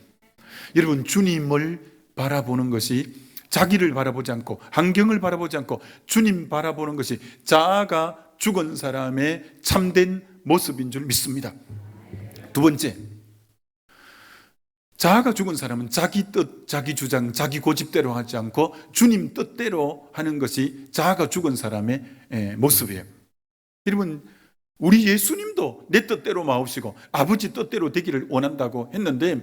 여러분 주님을 바라보는 것이 자기를 바라보지 않고 환경을 바라보지 않고 주님 바라보는 것이 자아가 죽은 사람의 참된 모습인 줄 믿습니다. 두 번째, 자아가 죽은 사람은 자기 뜻, 자기 주장, 자기 고집대로 하지 않고 주님 뜻대로 하는 것이 자아가 죽은 사람의 모습이에요. 여러분 우리 예수님도 내 뜻대로 마옵시고 아버지 뜻대로 되기를 원한다고 했는데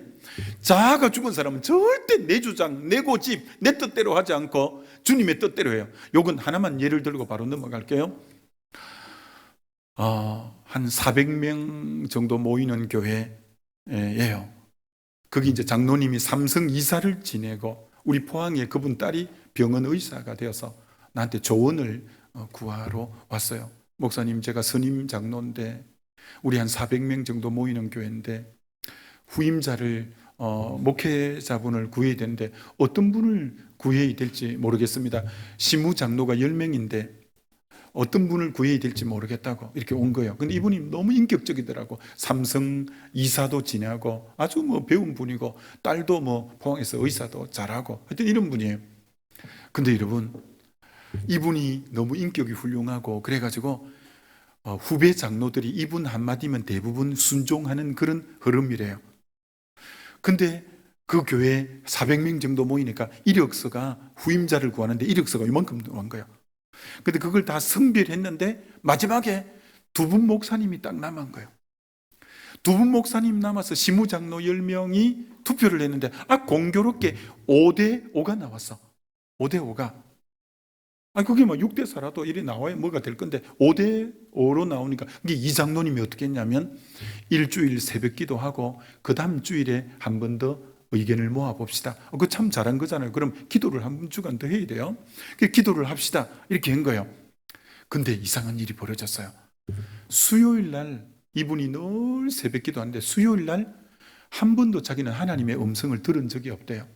자아가 죽은 사람은 절대 내 주장, 내 고집, 내 뜻대로 하지 않고 주님의 뜻대로 해요. 요건 하나만 예를 들고 바로 넘어갈게요. 한 400명 정도 모이는 교회예요. 거기 이제 장로님이 삼성 이사를 지내고 우리 포항에 그분 딸이 병원 의사가 되어서 나한테 조언을 구하러 왔어요. 목사님 제가 선임 장로인데 우리 한 400명 정도 모이는 교회인데 후임자를 목회자분을 구해야 되는데 어떤 분을 구해야 될지 모르겠습니다. 시무 장로가 10명인데 어떤 분을 구해야 될지 모르겠다고 이렇게 온 거예요. 근데 이분이 너무 인격적이더라고. 삼성 이사도 지내고 아주 배운 분이고 딸도 포항에서 의사도 잘하고 하여튼 이런 분이에요. 근데 여러분 이분이 너무 인격이 훌륭하고 그래가지고 후배 장로들이 이분 한마디면 대부분 순종하는 그런 흐름이래요. 근데 그 교회에 400명 정도 모이니까 이력서가 후임자를 구하는데 이력서가 이만큼 나온 거예요. 근데 그걸 다 성별했는데 마지막에 두 분 목사님이 딱 남은 거예요. 두 분 목사님 남아서 시무장로 10명이 투표를 했는데 공교롭게 5대5가 나왔어. 5대5가 그게 6대4라도 이리 나와야 뭐가 될 건데 5대5로 나오니까 이게 이 장로님이 어떻게 했냐면 일주일 새벽 기도하고 그 다음 주일에 한 번 더 의견을 모아봅시다. 그거 참 잘한 거잖아요. 그럼 기도를 한 주간 더 해야 돼요. 기도를 합시다. 이렇게 한 거예요. 근데 이상한 일이 벌어졌어요. 수요일 날 이분이 늘 새벽 기도하는데 수요일 날 한 번도 자기는 하나님의 음성을 들은 적이 없대요.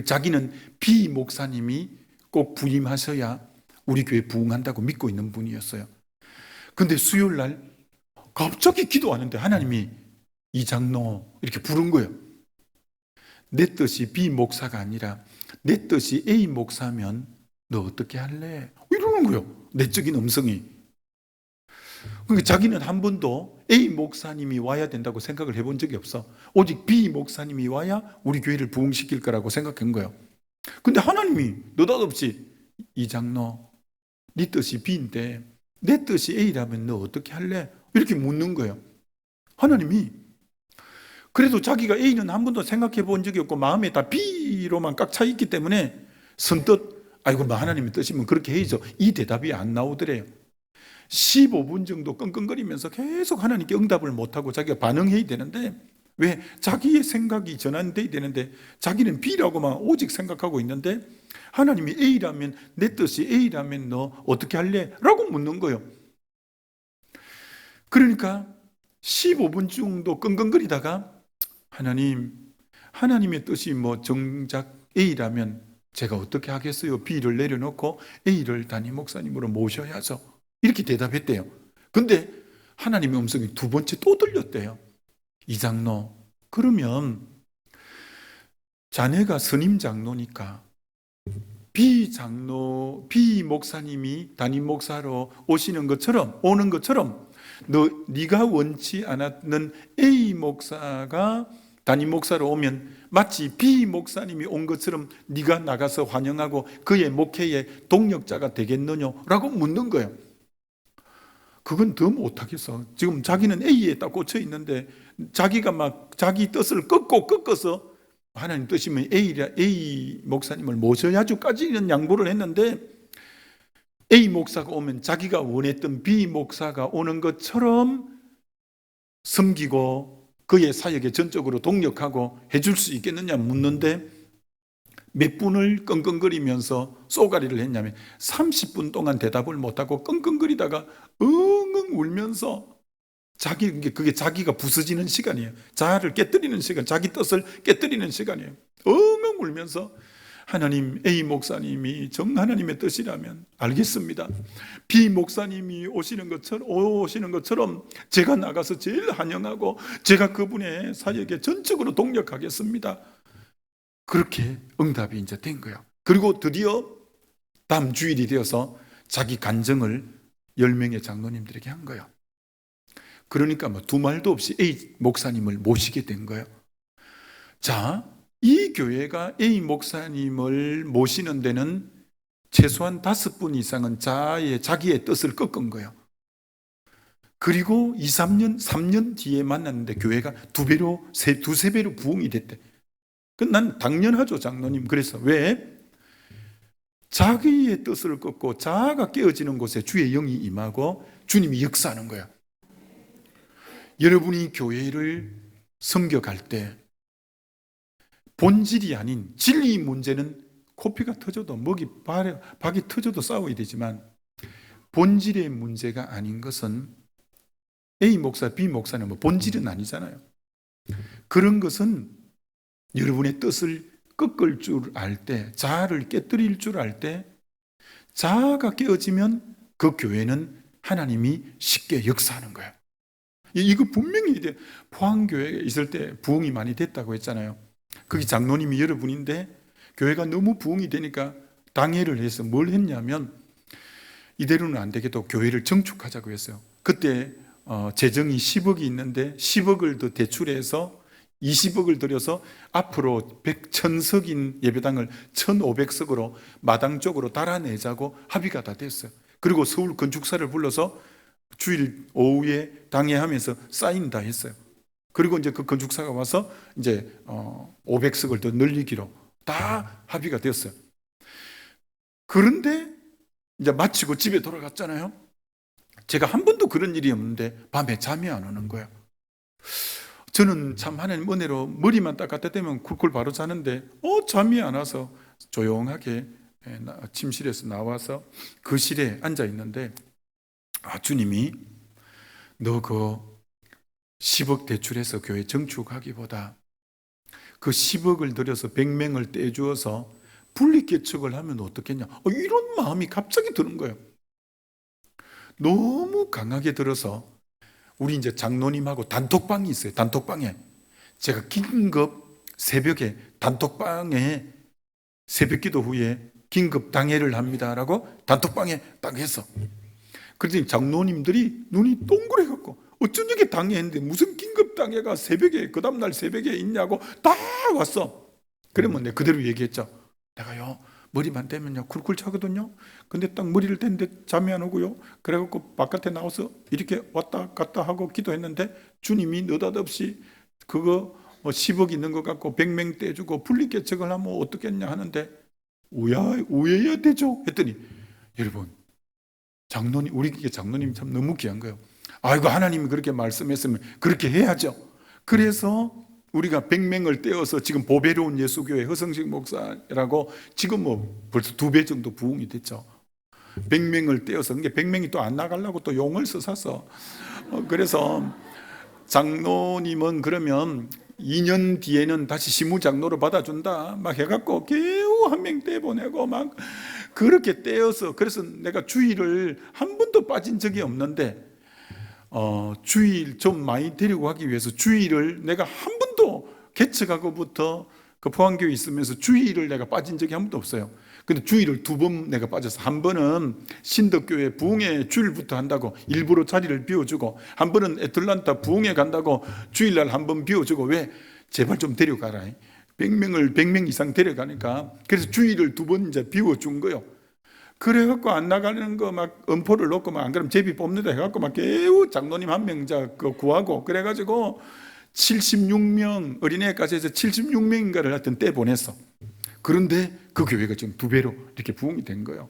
자기는 비 목사님이 꼭 부임하셔야 우리 교회 부흥한다고 믿고 있는 분이었어요. 근데 수요일 날 갑자기 기도하는데 하나님이 이 장로 이렇게 부른 거예요. 내 뜻이 B 목사가 아니라 내 뜻이 A 목사면 너 어떻게 할래? 이러는 거예요. 내적인 음성이. 그러니까 자기는 한 번도 A 목사님이 와야 된다고 생각을 해본 적이 없어. 오직 B 목사님이 와야 우리 교회를 부흥시킬 거라고 생각한 거예요. 근데 하나님이 느닷없이 이 장로 네 뜻이 B인데 내 뜻이 A라면 너 어떻게 할래? 이렇게 묻는 거예요. 하나님이. 그래도 자기가 A는 한 번도 생각해 본 적이 없고 마음에 다 B로만 꽉 차 있기 때문에 선뜻 하나님의 뜻이면 그렇게 해야죠. 이 대답이 안 나오더래요. 15분 정도 끙끙거리면서 계속 하나님께 응답을 못하고 자기가 반응해야 되는데 왜? 자기의 생각이 전환돼야 되는데 자기는 B라고만 오직 생각하고 있는데 하나님이 A라면 내 뜻이 A라면 너 어떻게 할래? 라고 묻는 거예요. 그러니까 15분 정도 끙끙거리다가 하나님의 뜻이 정작 A라면 제가 어떻게 하겠어요? B를 내려놓고 A를 담임 목사님으로 모셔야죠. 이렇게 대답했대요. 근데 하나님의 음성이 두 번째 또 들렸대요. 이 장로, 그러면 자네가 선임 장로니까 B 목사님이 담임 목사로 오는 것처럼 네가 원치 않았는 A 목사가 담임 목사로 오면 마치 비 목사님이 온 것처럼 네가 나가서 환영하고 그의 목회의 동력자가 되겠느냐라고 묻는 거예요. 그건 더 못하겠어. 지금 자기는 A에 딱 꽂혀 있는데 자기가 막 자기 뜻을 꺾어서 하나님 뜻이면 A 목사님을 모셔야지까지는 양보를 했는데 A 목사가 오면 자기가 원했던 B 목사가 오는 것처럼 섬기고 그의 사역에 전적으로 동력하고 해줄 수 있겠느냐 묻는데 몇 분을 끙끙거리면서 쏘가리를 했냐면 30분 동안 대답을 못하고 끙끙거리다가 엉엉 울면서 그게 자기가 부서지는 시간이에요. 자아를 깨뜨리는 시간, 자기 뜻을 깨뜨리는 시간이에요. 엉엉 울면서 하나님, A 목사님이 정 하나님의 뜻이라면 알겠습니다. B 목사님이 오시는 것처럼 제가 나가서 제일 환영하고 제가 그분의 사역에 전적으로 동력하겠습니다. 그렇게 응답이 이제 된 거예요. 그리고 드디어 다음 주일이 되어서 자기 간증을 10명의 장로님들에게 한 거예요. 그러니까 두 말도 없이 A 목사님을 모시게 된 거예요. 자, 이 교회가 A 목사님을 모시는 데는 최소한 5분 이상은 자기의 뜻을 꺾은 거예요. 그리고 3년 뒤에 만났는데 교회가 두세 배로 부흥이 됐대. 난 당연하죠, 장로님. 그래서 왜? 자기의 뜻을 꺾고 자아가 깨어지는 곳에 주의 영이 임하고 주님이 역사하는 거야. 여러분이 교회를 섬겨갈 때 본질이 아닌 진리 문제는 코피가 터져도 박이 터져도 싸워야 되지만 본질의 문제가 아닌 것은 A 목사, B 목사는 본질은 아니잖아요. 그런 것은 여러분의 뜻을 꺾을 줄 알 때, 자아를 깨뜨릴 줄 알 때, 자아가 깨어지면 그 교회는 하나님이 쉽게 역사하는 거예요. 이거 분명히 포항교회에 있을 때 부흥이 많이 됐다고 했잖아요. 거기 장로님이 여러분인데 교회가 너무 부흥이 되니까 당회를 해서 뭘 했냐면 이대로는 안 되겠다 교회를 증축하자고 했어요. 그때 재정이 10억이 있는데 10억을 더 대출해서 20억을 들여서 앞으로 1000석인 예배당을 1500석으로 마당 쪽으로 달아내자고 합의가 다 됐어요. 그리고 서울 건축사를 불러서 주일 오후에 당회하면서 사인 다 했어요. 그리고 이제 그 건축사가 와서 이제 500석을 더 늘리기로 다 합의가 되었어요. 그런데 이제 마치고 집에 돌아갔잖아요. 제가 한 번도 그런 일이 없는데 밤에 잠이 안 오는 거예요. 저는 참 하나님 은혜로 머리만 딱 갖다 대면 쿨쿨 바로 자는데 잠이 안 와서 조용하게 침실에서 나와서 그 실에 앉아 있는데 주님이 너 그 10억 대출해서 교회 증축하기보다 그 10억을 들여서 100명을 떼주어서 분리개척을 하면 어떻겠냐 이런 마음이 갑자기 드는 거예요. 너무 강하게 들어서 우리 이제 장로님하고 단톡방이 있어요. 단톡방에 제가 긴급 새벽에 단톡방에 새벽기도 후에 긴급 당회를 합니다라고 단톡방에 딱 했어. 그랬더니 장로님들이 눈이 동그래갖고 어쩐 얘기 당회했는데 무슨 긴급 당회가 새벽에 그 다음날 새벽에 있냐고 다 왔어. 그러면 내가 그대로 얘기했죠. 내가요 머리만 대면요 쿨쿨 자거든요. 근데 딱 머리를 댔는데 잠이 안 오고요. 그래갖고 바깥에 나와서 이렇게 왔다 갔다 하고 기도했는데 주님이 느닷없이 그거 10억 있는 것 같고 100명 떼주고 분리개척을 하면 어떻겠냐 하는데 우야야 되죠 했더니 여러분 우리 장로님 참 너무 귀한 거예요. 아이고 하나님이 그렇게 말씀했으면 그렇게 해야죠. 그래서 우리가 100명을 떼어서 지금 보배로운 예수교회 허성식 목사라고 지금 벌써 2배 정도 부흥이 됐죠. 100명을 떼어서 100명이 또 안 나가려고 또 용을 써서 그래서 장로님은 그러면 2년 뒤에는 다시 시무장로로 받아준다 막 해갖고 겨우 한 명 떼보내고 막 그렇게 떼어서 그래서 내가 주일을 한 번도 빠진 적이 없는데 주일 좀 많이 데리고 가기 위해서 주일을 내가 한 번도 개척하고부터 그 포항교회 있으면서 주일을 내가 빠진 적이 한 번도 없어요. 근데 주일을 2번 내가 빠져서 한 번은 신덕교회 부흥회 주일부터 한다고 일부러 자리를 비워주고 한 번은 애틀란타 부흥회 간다고 주일날 한 번 비워주고 왜? 제발 좀 데려가라. 100명 이상 데려가니까. 그래서 주의를 2번 이제 비워준 거요. 그래갖고 안 나가는 거 막 엄포를 놓고 막 안 그러면 제비 뽑는다 해갖고 막 개우 장로님 한 명 구하고 그래가지고 76명 어린애까지 해서 76명인가를 하여튼 떼 보냈어. 그런데 그 교회가 지금 2배로 이렇게 부흥이 된 거예요.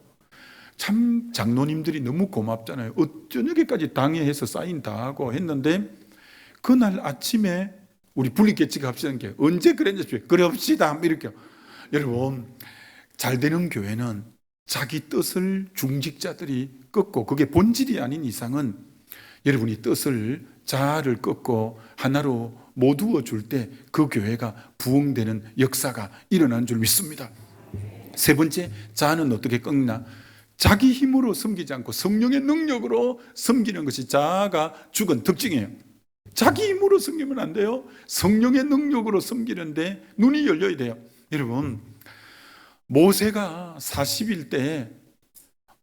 참 장로님들이 너무 고맙잖아요. 저녁에까지 당회해서 사인 다 하고 했는데 그날 아침에 우리 분리개칙 합시다는 게 언제 그랬는지 그럽시다 이렇게. 여러분, 잘 되는 교회는 자기 뜻을 중직자들이 꺾고, 그게 본질이 아닌 이상은 여러분이 뜻을 자아를 꺾고 하나로 모두어 줄 때 그 교회가 부흥되는 역사가 일어나는 줄 믿습니다. 3번째, 자아는 어떻게 꺾나? 자기 힘으로 섬기지 않고 성령의 능력으로 섬기는 것이 자아가 죽은 특징이에요. 자기 힘으로 섬기면 안 돼요. 성령의 능력으로 섬기는데 눈이 열려야 돼요. 여러분, 모세가 40일 때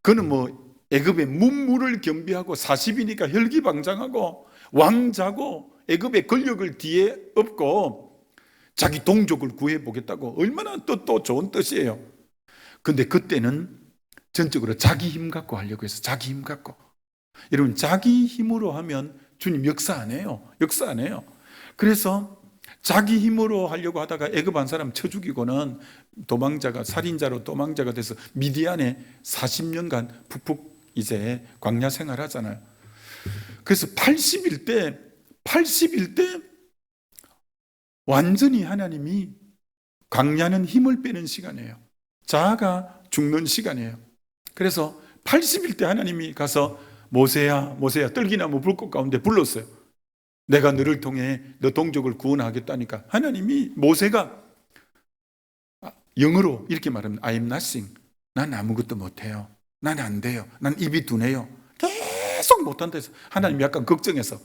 그는 뭐 애굽의 문물을 겸비하고 40이니까 혈기방장하고 왕자고 애굽의 권력을 뒤에 업고 자기 동족을 구해보겠다고 얼마나 또 좋은 뜻이에요. 근데 그때는 전적으로 자기 힘 갖고 하려고 해서 자기 힘 갖고. 여러분, 자기 힘으로 하면 주님 역사 안 해요. 역사 안 해요. 그래서 자기 힘으로 하려고 하다가 애굽 한 사람 쳐 죽이고는 도망자가, 살인자로 도망자가 돼서 미디안에 40년간 푹푹 이제 광야 생활하잖아요. 그래서 80일 때 완전히 하나님이, 광야는 힘을 빼는 시간이에요. 자아가 죽는 시간이에요. 그래서 80일 때 하나님이 가서 모세야 떨기나무 불꽃 가운데 불렀어요. 내가 너를 통해 너 동족을 구원하겠다니까. 하나님이, 모세가 영어로 이렇게 말합니다. I am nothing. 난 아무것도 못해요. 난 안 돼요. 난 입이 둔해요. 계속 못한다 해서 하나님이 약간 걱정해서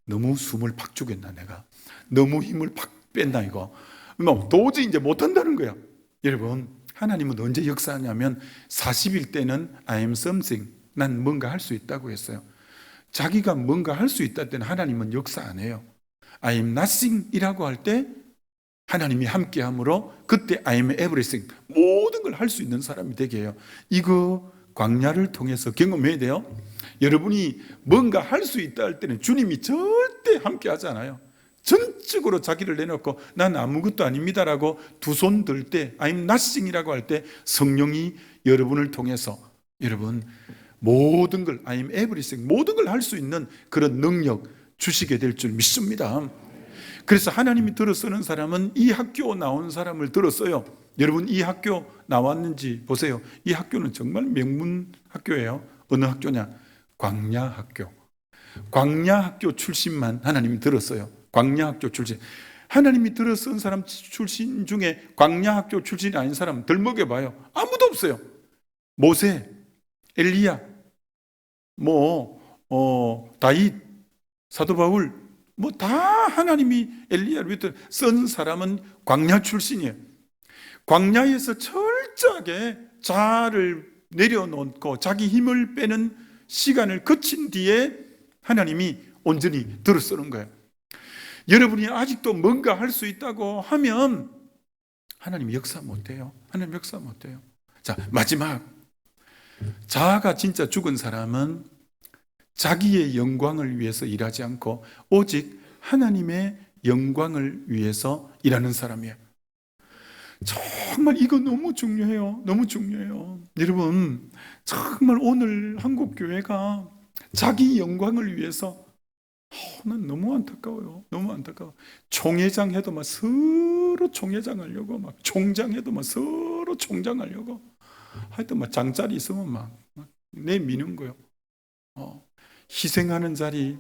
너무 숨을 팍 주겠나 내가. 너무 힘을 팍 뺀다 이거. 뭐 도저히 이제 못한다는 거야. 여러분, 하나님은 언제 역사하냐면 40일 때는 I am something. 난 뭔가 할 수 있다고 했어요. 자기가 뭔가 할 수 있다 때는 하나님은 역사 안 해요. I am nothing 이라고 할 때 하나님이 함께 함으로 그때 I am everything, 모든 걸 할 수 있는 사람이 되게 해요. 이거 광야를 통해서 경험해야 돼요. 여러분이 뭔가 할 수 있다 할 때는 주님이 절대 함께 하지 않아요. 전적으로 자기를 내놓고 난 아무것도 아닙니다라고 2손 들 때 I am nothing이라고 할 때 성령이 여러분을 통해서 여러분 모든 걸 I am everything, 모든 걸 할 수 있는 그런 능력 주시게 될 줄 믿습니다. 그래서 하나님이 들어 쓰는 사람은 이 학교 나온 사람을 들어 써요. 여러분, 이 학교 나왔는지 보세요. 이 학교는 정말 명문 학교예요. 어느 학교냐? 광야학교. 광야학교 출신만 하나님이 들었어요. 광야학교 출신. 하나님이 들어 쓴 사람 출신 중에 광야학교 출신이 아닌 사람 들먹여봐요. 아무도 없어요. 모세, 엘리야, 다윗, 사도 바울, 다 하나님이 엘리야를 위해 쓴 사람은 광야 출신이에요. 광야에서 철저하게 자아를 내려놓고 자기 힘을 빼는 시간을 거친 뒤에 하나님이 온전히 들어 쓰는 거예요. 여러분이 아직도 뭔가 할 수 있다고 하면 하나님 역사 못해요. 하나님 역사 못해요. 자, 마지막, 자아가 진짜 죽은 사람은 자기의 영광을 위해서 일하지 않고 오직 하나님의 영광을 위해서 일하는 사람이에요. 정말 이거 너무 중요해요. 너무 중요해요. 여러분, 정말 오늘 한국 교회가 자기 영광을 위해서 난 너무 안타까워요. 너무 안타까워. 총회장 해도 막 서로 총회장 하려고, 막 총장 해도 막 서로 총장 하려고, 하여튼 막 장자리 있으면 막 내미는 거예요. 희생하는 자리,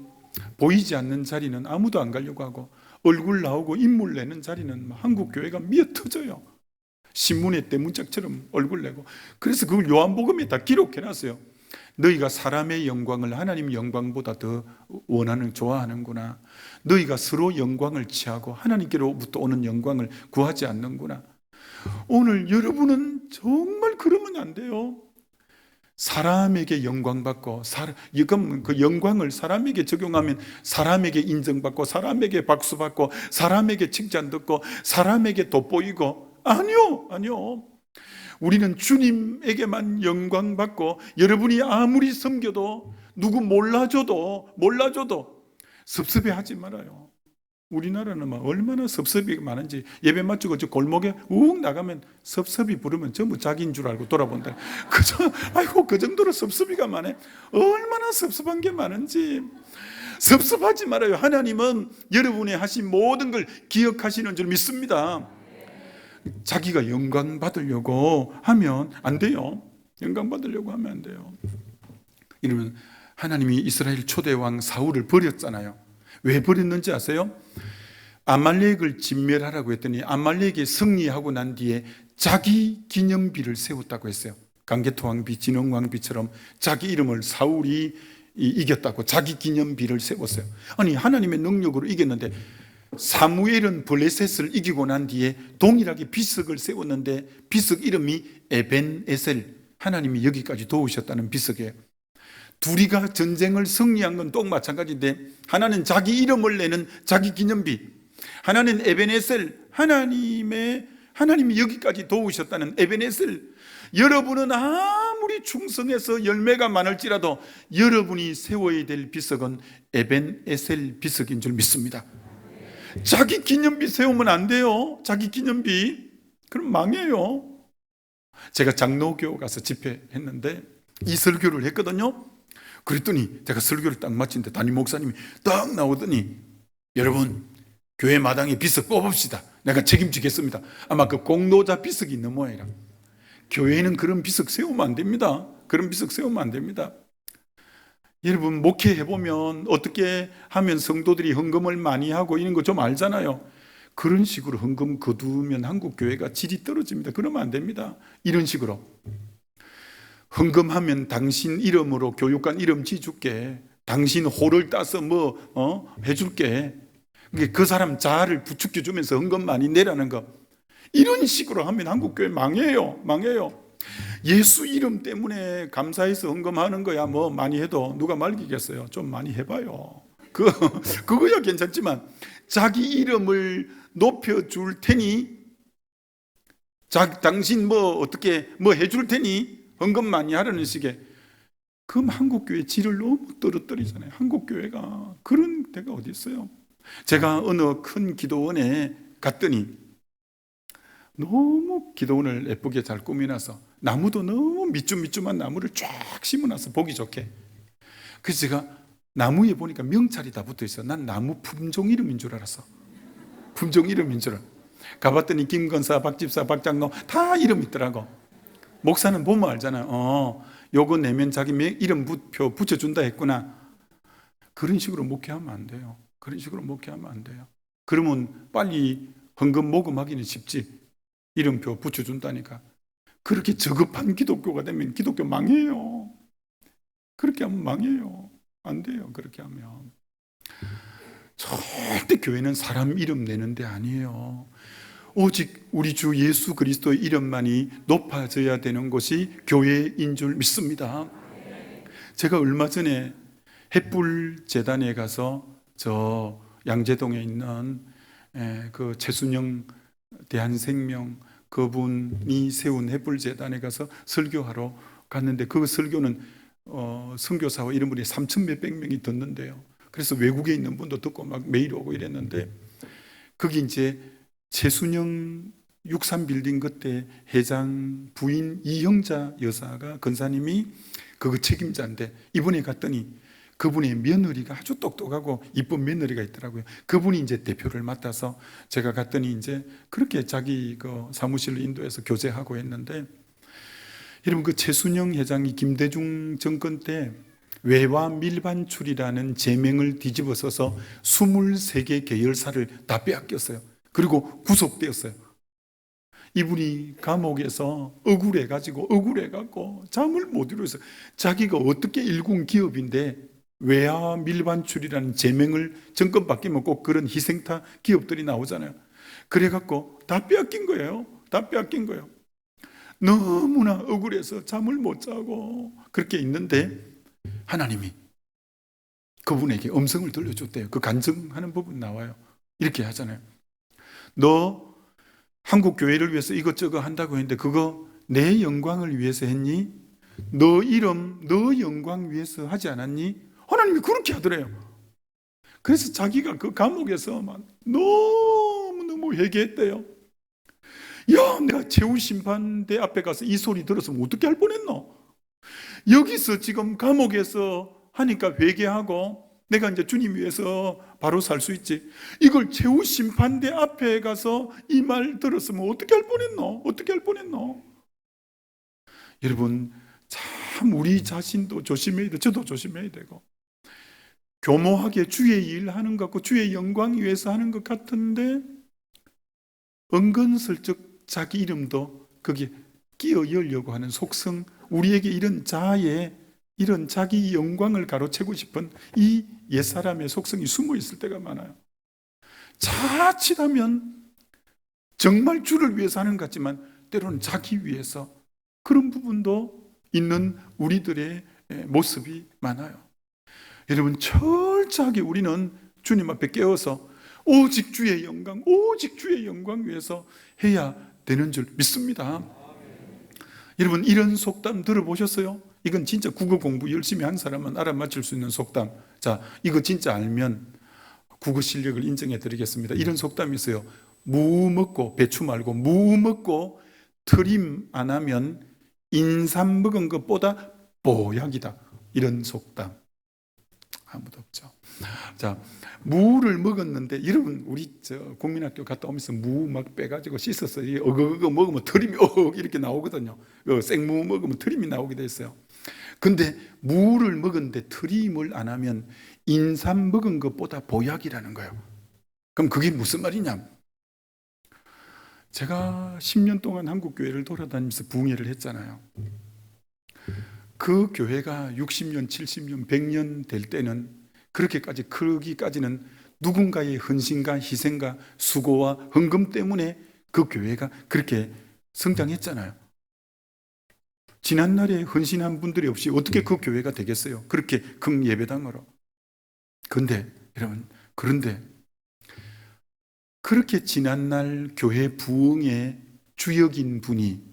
보이지 않는 자리는 아무도 안 가려고 하고, 얼굴 나오고 인물 내는 자리는 한국 교회가 미어 터져요. 신문에 대문짝처럼 얼굴 내고. 그래서 그걸 요한복음에 다 기록해놨어요. 너희가 사람의 영광을 하나님 영광보다 더 원하는, 좋아하는구나. 너희가 서로 영광을 취하고 하나님께로부터 오는 영광을 구하지 않는구나. 오늘 여러분은 정말 그러면 안 돼요. 사람에게 영광받고, 이건 그 영광을 사람에게 적용하면 사람에게 인정받고, 사람에게 박수받고, 사람에게 칭찬 듣고, 사람에게 돋보이고, 아니요, 아니요. 우리는 주님에게만 영광받고, 여러분이 아무리 섬겨도, 누구 몰라줘도 섭섭해하지 말아요. 우리나라는 막 얼마나 섭섭이 많은지, 예배 마치고 저 골목에 욱 나가면 섭섭이 부르면 전부 자기인 줄 알고 돌아본다. 아이고, 그 정도로 섭섭이가 많아. 얼마나 섭섭한 게 많은지. 섭섭하지 말아요. 하나님은 여러분이 하신 모든 걸 기억하시는 줄 믿습니다. 자기가 영광 받으려고 하면 안 돼요. 영광 받으려고 하면 안 돼요. 이러면 하나님이 이스라엘 초대왕 사울을 버렸잖아요. 왜 버렸는지 아세요? 아말렉을 진멸하라고 했더니 아말렉이 승리하고 난 뒤에 자기 기념비를 세웠다고 했어요. 강개토왕비, 진흥왕비처럼 자기 이름을 사울이 이겼다고 자기 기념비를 세웠어요. 아니, 하나님의 능력으로 이겼는데, 사무엘은 블레셋을 이기고 난 뒤에 동일하게 비석을 세웠는데 비석 이름이 에벤에셀, 하나님이 여기까지 도우셨다는 비석이에요. 둘이가 전쟁을 승리한 건 똑 마찬가지인데, 하나는 자기 이름을 내는 자기 기념비, 하나는 에벤에셀, 하나님이 여기까지 도우셨다는 에벤에셀. 여러분은 아무리 충성해서 열매가 많을지라도 여러분이 세워야 될 비석은 에벤에셀 비석인 줄 믿습니다. 자기 기념비 세우면 안 돼요. 자기 기념비. 그럼 망해요. 제가 장로교 가서 집회했는데 이 설교를 했거든요. 그랬더니 제가 설교를 딱 마치는데 담임 목사님이 딱 나오더니, 여러분, 교회 마당에 비석 뽑읍시다. 내가 책임지겠습니다. 아마 그 공로자 비석이 있는 모양이라. 교회는 그런 비석 세우면 안 됩니다. 그런 비석 세우면 안 됩니다. 여러분, 목회해보면 어떻게 하면 성도들이 헌금을 많이 하고 이런 거 좀 알잖아요. 그런 식으로 헌금 거두면 한국 교회가 질이 떨어집니다. 그러면 안 됩니다. 이런 식으로 헌금하면 당신 이름으로 교육관 이름 지어줄게, 당신 호를 따서 해줄게, 그 사람 자아를 부추겨 주면서 헌금 많이 내라는 거, 이런 식으로 하면 한국 교회 망해요. 예수 이름 때문에 감사해서 헌금하는 거야 뭐 많이 해도 누가 말리겠어요. 좀 많이 해봐요. 그거야 괜찮지만, 자기 이름을 높여줄 테니, 당신 어떻게 해줄 테니 헌금 많이 하라는 식의, 그럼 한국교회 질을 너무 떨어뜨리잖아요. 한국교회가 그런 데가 어디 있어요. 제가 어느 큰 기도원에 갔더니 너무 기도원을 예쁘게 잘 꾸며놔서 나무도 너무 밑줄밑줄한 나무를 쫙 심어놔서 보기 좋게. 그래서 제가 나무에 보니까 명찰이 다 붙어있어요. 난 나무 품종 이름인 줄 알았어. 품종 이름인 줄 알아. 가봤더니 김건사, 박집사, 박장로 다 이름 있더라고. 목사는 보면 알잖아요. 요거 내면 자기 이름표 붙여준다 했구나. 그런 식으로 목회하면 안 돼요. 그런 식으로 목회하면 안 돼요. 그러면 빨리 헌금 모금하기는 쉽지. 이름표 붙여준다니까. 그렇게 저급한 기독교가 되면 기독교 망해요. 그렇게 하면 망해요. 안 돼요. 그렇게 하면. 절대 교회는 사람 이름 내는 데 아니에요. 오직 우리 주 예수 그리스도의 이름만이 높아져야 되는 것이 교회인 줄 믿습니다. 제가 얼마 전에 햇불 재단에 가서 저 양재동에 있는 그 최순영 대한생명 그분이 세운 햇불 재단에 가서 설교하러 갔는데, 그 설교는 선교사와 이런 분이 3천 몇백 명이 듣는데요. 그래서 외국에 있는 분도 듣고 막 매일 오고 이랬는데, 거기 이제 최순영 63빌딩 그때 회장 부인 이형자 여사가 권사님이 그거 책임자인데, 이번에 갔더니 그분의 며느리가 아주 똑똑하고 이쁜 며느리가 있더라고요. 그분이 이제 대표를 맡아서 제가 갔더니 이제 그렇게 자기 그 사무실로 인도해서 교제하고 했는데, 여러분, 그 최순영 회장이 김대중 정권 때 외화 밀반출이라는 제명을 뒤집어서서 23개 계열사를 다 빼앗겼어요. 그리고 구속되었어요. 이분이 감옥에서 억울해가지고 잠을 못 이루어서, 자기가 어떻게 일군 기업인데 외화 밀반출이라는 제명을 정권 바뀌면 꼭 그런 희생타 기업들이 나오잖아요. 그래갖고 다 빼앗긴 거예요. 너무나 억울해서 잠을 못 자고 그렇게 있는데 하나님이 그분에게 음성을 들려줬대요. 그 간증하는 부분 나와요. 이렇게 하잖아요. 너 한국 교회를 위해서 이것저것 한다고 했는데 그거 내 영광을 위해서 했니? 너 이름, 너 영광 위해서 하지 않았니? 하나님이 그렇게 하더래요. 그래서 자기가 그 감옥에서 막 너무너무 회개했대요. 야, 내가 최후심판대 앞에 가서 이 소리 들었으면 어떻게 할 뻔했노? 여기서 지금 감옥에서 하니까 회개하고 내가 이제 주님 위해서 바로 살 수 있지. 이걸 최후심판대 앞에 가서 이 말 들었으면 어떻게 할 뻔했노? 어떻게 할 뻔했노? 여러분, 참 우리 자신도 조심해야 돼. 저도 조심해야 되고. 교모하게 주의 일 하는 것 같고 주의 영광 위해서 하는 것 같은데 은근슬쩍 자기 이름도 거기에 끼어 열려고 하는 속성, 우리에게 이런 자아에 이런 자기 영광을 가로채고 싶은 이 옛사람의 속성이 숨어 있을 때가 많아요. 자칫하면 정말 주를 위해서 하는 것 같지만 때로는 자기 위해서 그런 부분도 있는 우리들의 모습이 많아요. 여러분, 철저하게 우리는 주님 앞에 깨어서 오직 주의 영광, 오직 주의 영광 위해서 해야 되는 줄 믿습니다. 여러분, 이런 속담 들어보셨어요? 이건 진짜 국어 공부 열심히 한 사람은 알아맞힐 수 있는 속담. 자, 이거 진짜 알면 국어 실력을 인정해 드리겠습니다. 이런 속담이 있어요. 무 먹고, 배추 말고 무 먹고 트림 안 하면 인삼 먹은 것보다 뽀약이다. 이런 속담. 아무도 없죠. 자, 무를 먹었는데 여러분, 우리 국민학교 갔다 오면서 무 막 빼가지고 씻어서 어거 먹으면 트림이 이렇게 나오거든요. 생무 먹으면 트림이 나오게 돼 있어요. 근데 무를 먹었는데 트림을 안 하면 인삼 먹은 것보다 보약이라는 거예요. 그럼 그게 무슨 말이냐? 제가 10년 동안 한국 교회를 돌아다니면서 부흥회를 했잖아요. 그 교회가 60년, 70년, 100년 될 때는 그렇게까지 크기까지는 누군가의 헌신과 희생과 수고와 헌금 때문에 그 교회가 그렇게 성장했잖아요. 지난날에 헌신한 분들이 없이 어떻게 그 교회가 되겠어요? 그렇게 큰 예배당으로. 그런데 여러분, 그런데 그렇게 지난날 교회 부흥의 주역인 분이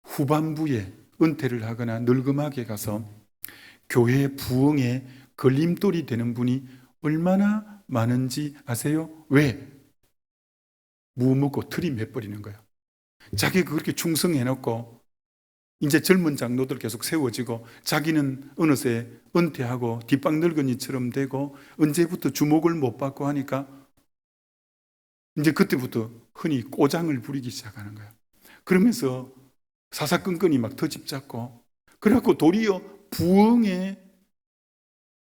후반부에 은퇴를 하거나 늙음하게 가서 교회 부흥의 걸림돌이 되는 분이 얼마나 많은지 아세요? 왜? 무 먹고 트림 해버리는 거예요. 자기가 그렇게 충성해놓고 이제 젊은 장로들 계속 세워지고 자기는 어느새 은퇴하고 뒷방 늙은이처럼 되고 언제부터 주목을 못 받고 하니까 이제 그때부터 흔히 꼬장을 부리기 시작하는 거예요. 그러면서 사사건건이 막 터집 잡고, 그래갖고 도리어 부흥의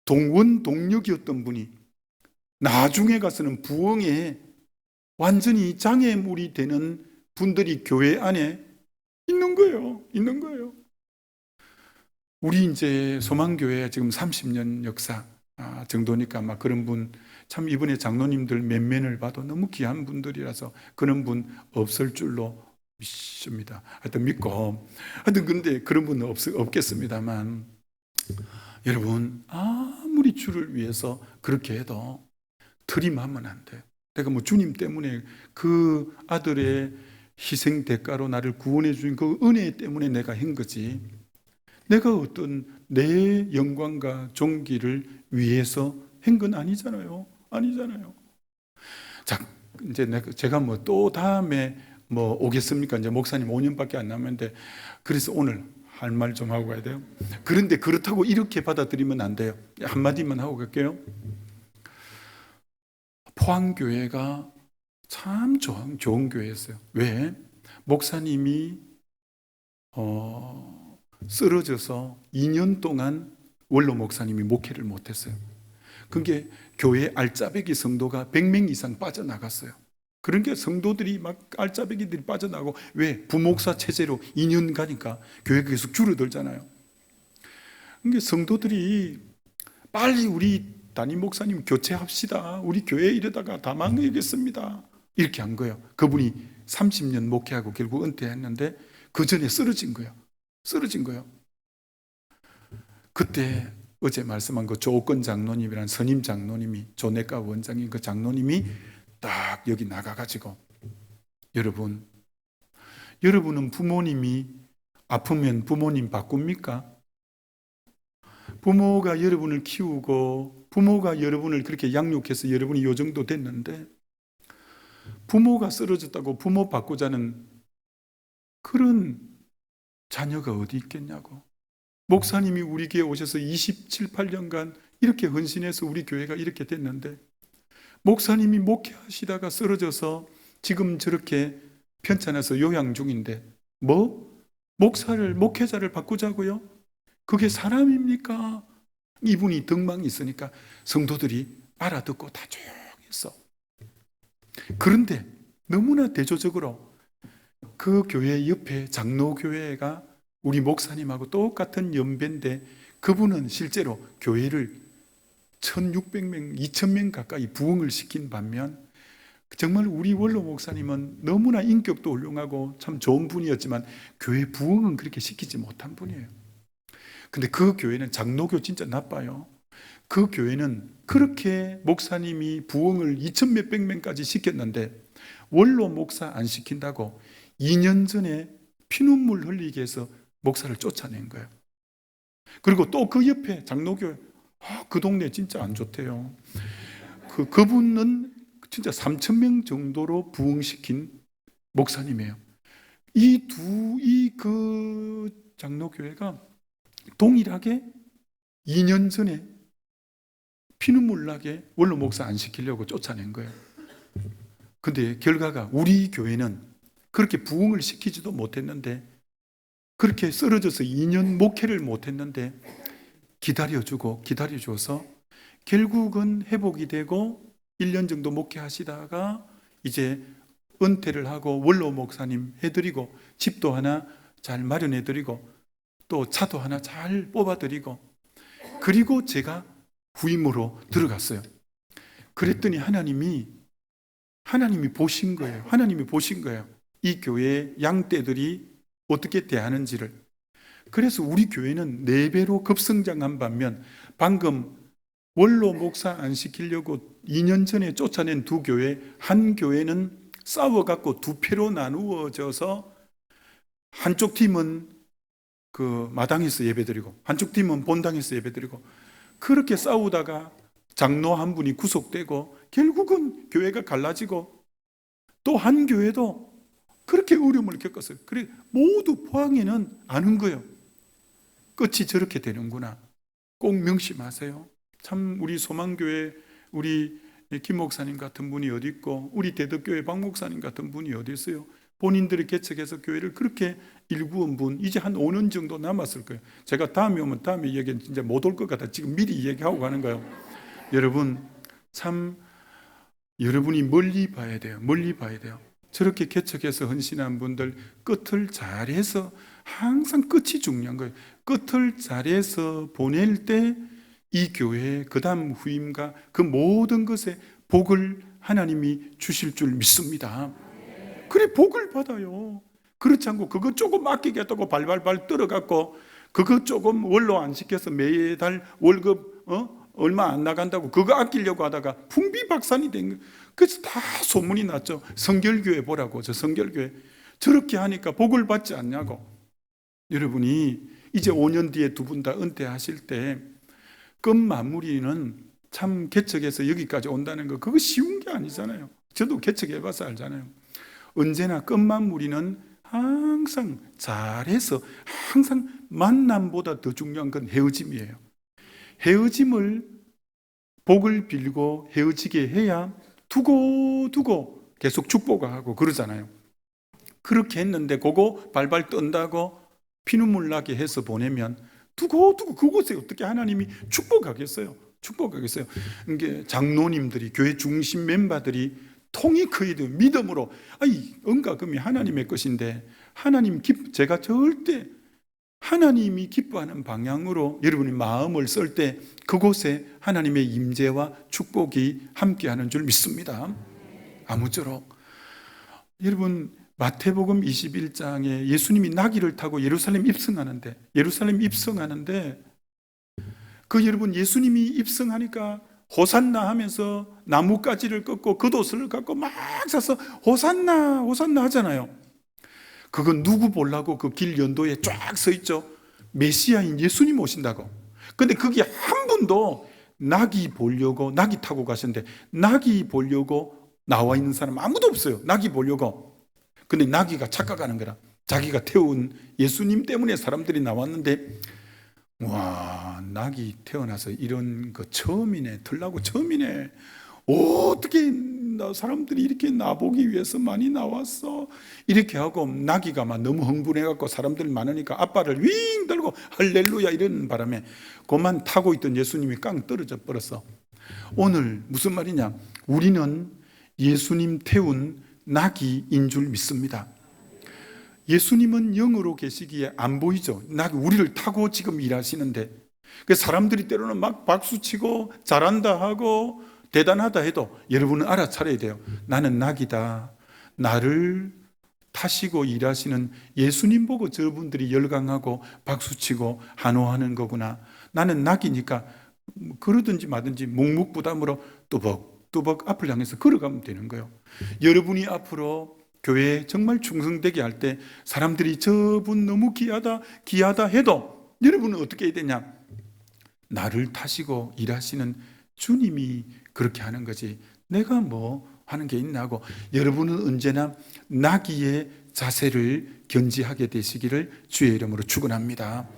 동원 동력이었던 분이 나중에 가서는 부흥에 완전히 장애물이 되는 분들이 교회 안에 있는 거예요. 있는 거예요. 우리 이제 소망교회 지금 30년 역사 정도니까 막 그런 분, 참 이번에 장로님들 면면을 봐도 너무 귀한 분들이라서 그런 분 없을 줄로 믿습니다. 하여튼 믿고, 하여튼 근데 그런 분은 없겠습니다만, 여러분, 아무리 주를 위해서 그렇게 해도 트림하면 안 돼. 내가 뭐 주님 때문에 그 아들의 희생 대가로 나를 구원해 주신 그 은혜 때문에 내가 한 거지, 내가 어떤 내 영광과 존귀를 위해서 한 건 아니잖아요. 아니잖아요. 자, 이제 제가 뭐 또 다음에 뭐 오겠습니까? 이제 목사님 5년밖에 안 남았는데, 그래서 오늘 할 말 좀 하고 가야 돼요. 그런데 그렇다고 이렇게 받아들이면 안 돼요. 한마디만 하고 갈게요. 포항교회가 참 좋은 교회였어요. 왜? 목사님이 쓰러져서 2년 동안 원로 목사님이 목회를 못했어요. 그게 교회 알짜배기 성도가 100명 이상 빠져나갔어요. 그러니까 성도들이 막 알짜배기들이 빠져나가고, 왜? 부목사 체제로 2년 가니까 교회가 계속 줄어들잖아요. 그러니까 성도들이 빨리 우리 담임 목사님 교체합시다. 우리 교회 이러다가 다 망하겠습니다. 이렇게 한 거예요. 그분이 30년 목회하고 결국 은퇴했는데 그 전에 쓰러진 거예요. 쓰러진 거예요. 그때 어제 말씀한 그 조옥건 장로님이라는 선임 장로님이, 조내과 원장인 그 장로님이 딱 여기 나가가지고, 여러분은 부모님이 아프면 부모님 바꿉니까? 부모가 여러분을 키우고 부모가 여러분을 그렇게 양육해서 여러분이 요 정도 됐는데, 부모가 쓰러졌다고 부모 바꾸자는 그런 자녀가 어디 있겠냐고. 목사님이 우리 교회 오셔서 27, 8년간 이렇게 헌신해서 우리 교회가 이렇게 됐는데, 목사님이 목회하시다가 쓰러져서 지금 저렇게 편찮아서 요양 중인데 목회자를 바꾸자고요? 그게 사람입니까? 이분이 덕망이 있으니까 성도들이 알아듣고 다 조용했어. 그런데 너무나 대조적으로 그 교회 옆에 장로교회가 우리 목사님하고 똑같은 연배인데, 그분은 실제로 교회를 1600명, 2000명 가까이 부흥을 시킨 반면, 정말 우리 원로 목사님은 너무나 인격도 훌륭하고 참 좋은 분이었지만 교회 부흥은 그렇게 시키지 못한 분이에요. 근데 그 교회는, 장로교 진짜 나빠요. 그 교회는 그렇게 목사님이 부흥을 2000몇백 명까지 시켰는데 원로 목사 안 시킨다고 2년 전에 피눈물 흘리게 해서 목사를 쫓아낸 거예요. 그리고 또 그 옆에 장로교회, 그 동네 진짜 안 좋대요. 그분은 진짜 3,000명 정도로 부흥시킨 목사님이에요. 그 장로교회가 동일하게 2년 전에 피눈물 나게 원로 목사 안 시키려고 쫓아낸 거예요. 근데 결과가 우리 교회는 그렇게 부흥을 시키지도 못했는데, 그렇게 쓰러져서 2년 목회를 못했는데 기다려줘서 결국은 회복이 되고 1년 정도 목회하시다가 이제 은퇴를 하고 원로 목사님 해드리고 집도 하나 잘 마련해드리고 또 차도 하나 잘 뽑아드리고, 그리고 제가 후임으로 들어갔어요. 그랬더니 하나님이 보신 거예요. 이 교회의 양떼들이 어떻게 대하는지를. 그래서 우리 교회는 4배로 급성장한 반면, 방금 원로 목사 안 시키려고 2년 전에 쫓아낸 두 교회, 한 교회는 싸워갖고 2패로 나누어져서 한쪽 팀은 그 마당에서 예배드리고 한쪽 팀은 본당에서 예배드리고, 그렇게 싸우다가 장로 한 분이 구속되고 결국은 교회가 갈라지고, 또 한 교회도 그렇게 어려움을 겪었어요. 그래 모두 포항에는 아는 거예요. 끝이 저렇게 되는구나. 꼭 명심하세요. 참 우리 소망교회 우리 김 목사님 같은 분이 어디 있고, 우리 대덕교회 박 목사님 같은 분이 어디 있어요. 본인들이 개척해서 교회를 그렇게 일구은 분, 이제 한 5년 정도 남았을 거예요. 제가 다음에 오면 다음에 얘기는 진짜 못 올 것 같아. 지금 미리 얘기하고 가는 거예요. 여러분, 참 여러분이 멀리 봐야 돼요. 저렇게 개척해서 헌신한 분들 끝을 잘해서, 항상 끝이 중요한 거예요. 끝을 잘해서 보낼 때 이 교회의 그 다음 후임과 그 모든 것에 복을 하나님이 주실 줄 믿습니다. 그래 복을 받아요. 그렇지 않고 그거 조금 아끼겠다고 발발발 떨어갖고, 그거 조금 원로 안 시켜서 매달 월급 얼마 안 나간다고 그거 아끼려고 하다가 풍비박산이 된 거예요. 그래서 다 소문이 났죠. 성결교회 보라고. 저 성결교회 저렇게 하니까 복을 받지 않냐고. 여러분이 이제 5년 뒤에 두 분 다 은퇴하실 때 끝 마무리는 참 개척해서 여기까지 온다는 거, 그거 쉬운 게 아니잖아요. 저도 개척해봐서 알잖아요. 언제나 끝 마무리는 항상 잘해서, 항상 만남보다 더 중요한 건 헤어짐이에요. 헤어짐을 복을 빌고 헤어지게 해야 두고 계속 축복하고 그러잖아요. 그렇게 했는데 그거 발발 떤다고 피눈물 나게 해서 보내면 두고 그곳에 어떻게 하나님이 축복하겠어요? 이게 장로님들이, 교회 중심 멤버들이 통이 커야 돼요. 믿음으로. 은가금이 하나님의 것인데, 제가 절대 하나님이 기뻐하는 방향으로 여러분이 마음을 쓸 때 그곳에 하나님의 임재와 축복이 함께하는 줄 믿습니다. 아무쪼록 여러분, 마태복음 21장에 예수님이 나귀를 타고 예루살렘 입성하는데 그 여러분, 예수님이 입성하니까 호산나 하면서 나뭇가지를 꺾고 겉옷을 갖고 막 사서 호산나 호산나 하잖아요. 그건 누구 보려고 그 길 연도에 쫙 서 있죠. 메시아인 예수님 오신다고. 근데 거기 한 분도 나귀 보려고, 나귀 타고 가셨는데 나귀 보려고 나와 있는 사람 아무도 없어요. 나귀 보려고. 근데 나귀가 착각하는 거라. 자기가 태운 예수님 때문에 사람들이 나왔는데, 와, 낙이 태어나서 이런 거 처음이네, 들라고 처음이네. 어떻게 사람들이 이렇게 나보기 위해서 많이 나왔어? 이렇게 하고 나귀가 막 너무 흥분해갖고 사람들 많으니까 앞발을 윙 들고 할렐루야 이러는 바람에 그만 타고 있던 예수님이 깡 떨어져 버렸어. 오늘 무슨 말이냐? 우리는 예수님 태운 나귀인 줄 믿습니다. 예수님은 영으로 계시기에 안 보이죠. 우리를 타고 지금 일하시는데, 사람들이 때로는 막 박수치고 잘한다 하고 대단하다 해도 여러분은 알아차려야 돼요. 나는 낙이다. 나를 타시고 일하시는 예수님 보고 저분들이 열광하고 박수치고 환호하는 거구나. 나는 낙이니까 그러든지 마든지 묵묵부담으로 뚜벅뚜벅 앞을 향해서 걸어가면 되는 거예요. 여러분이 앞으로 교회에 정말 충성되게 할 때 사람들이 저분 너무 귀하다 해도 여러분은 어떻게 해야 되냐? 나를 타시고 일하시는 주님이 그렇게 하는 거지 내가 뭐 하는 게 있나 하고, 여러분은 언제나 나귀의 자세를 견지하게 되시기를 주의 이름으로 축원합니다.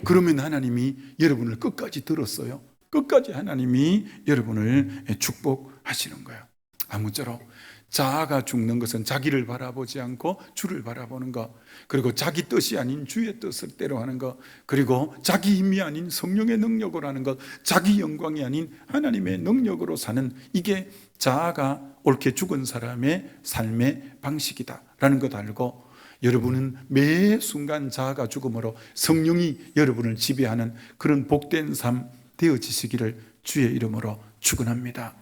그러면 하나님이 여러분을 끝까지 들었어요. 끝까지 하나님이 여러분을 축복하시는 거예요. 아무쪼록 자아가 죽는 것은 자기를 바라보지 않고 주를 바라보는 것, 그리고 자기 뜻이 아닌 주의 뜻을 때로 하는 것, 그리고 자기 힘이 아닌 성령의 능력으로 하는 것, 자기 영광이 아닌 하나님의 능력으로 사는, 이게 자아가 옳게 죽은 사람의 삶의 방식이다라는 것 알고, 여러분은 매 순간 자아가 죽음으로 성령이 여러분을 지배하는 그런 복된 삶 되어지시기를 주의 이름으로 축원합니다.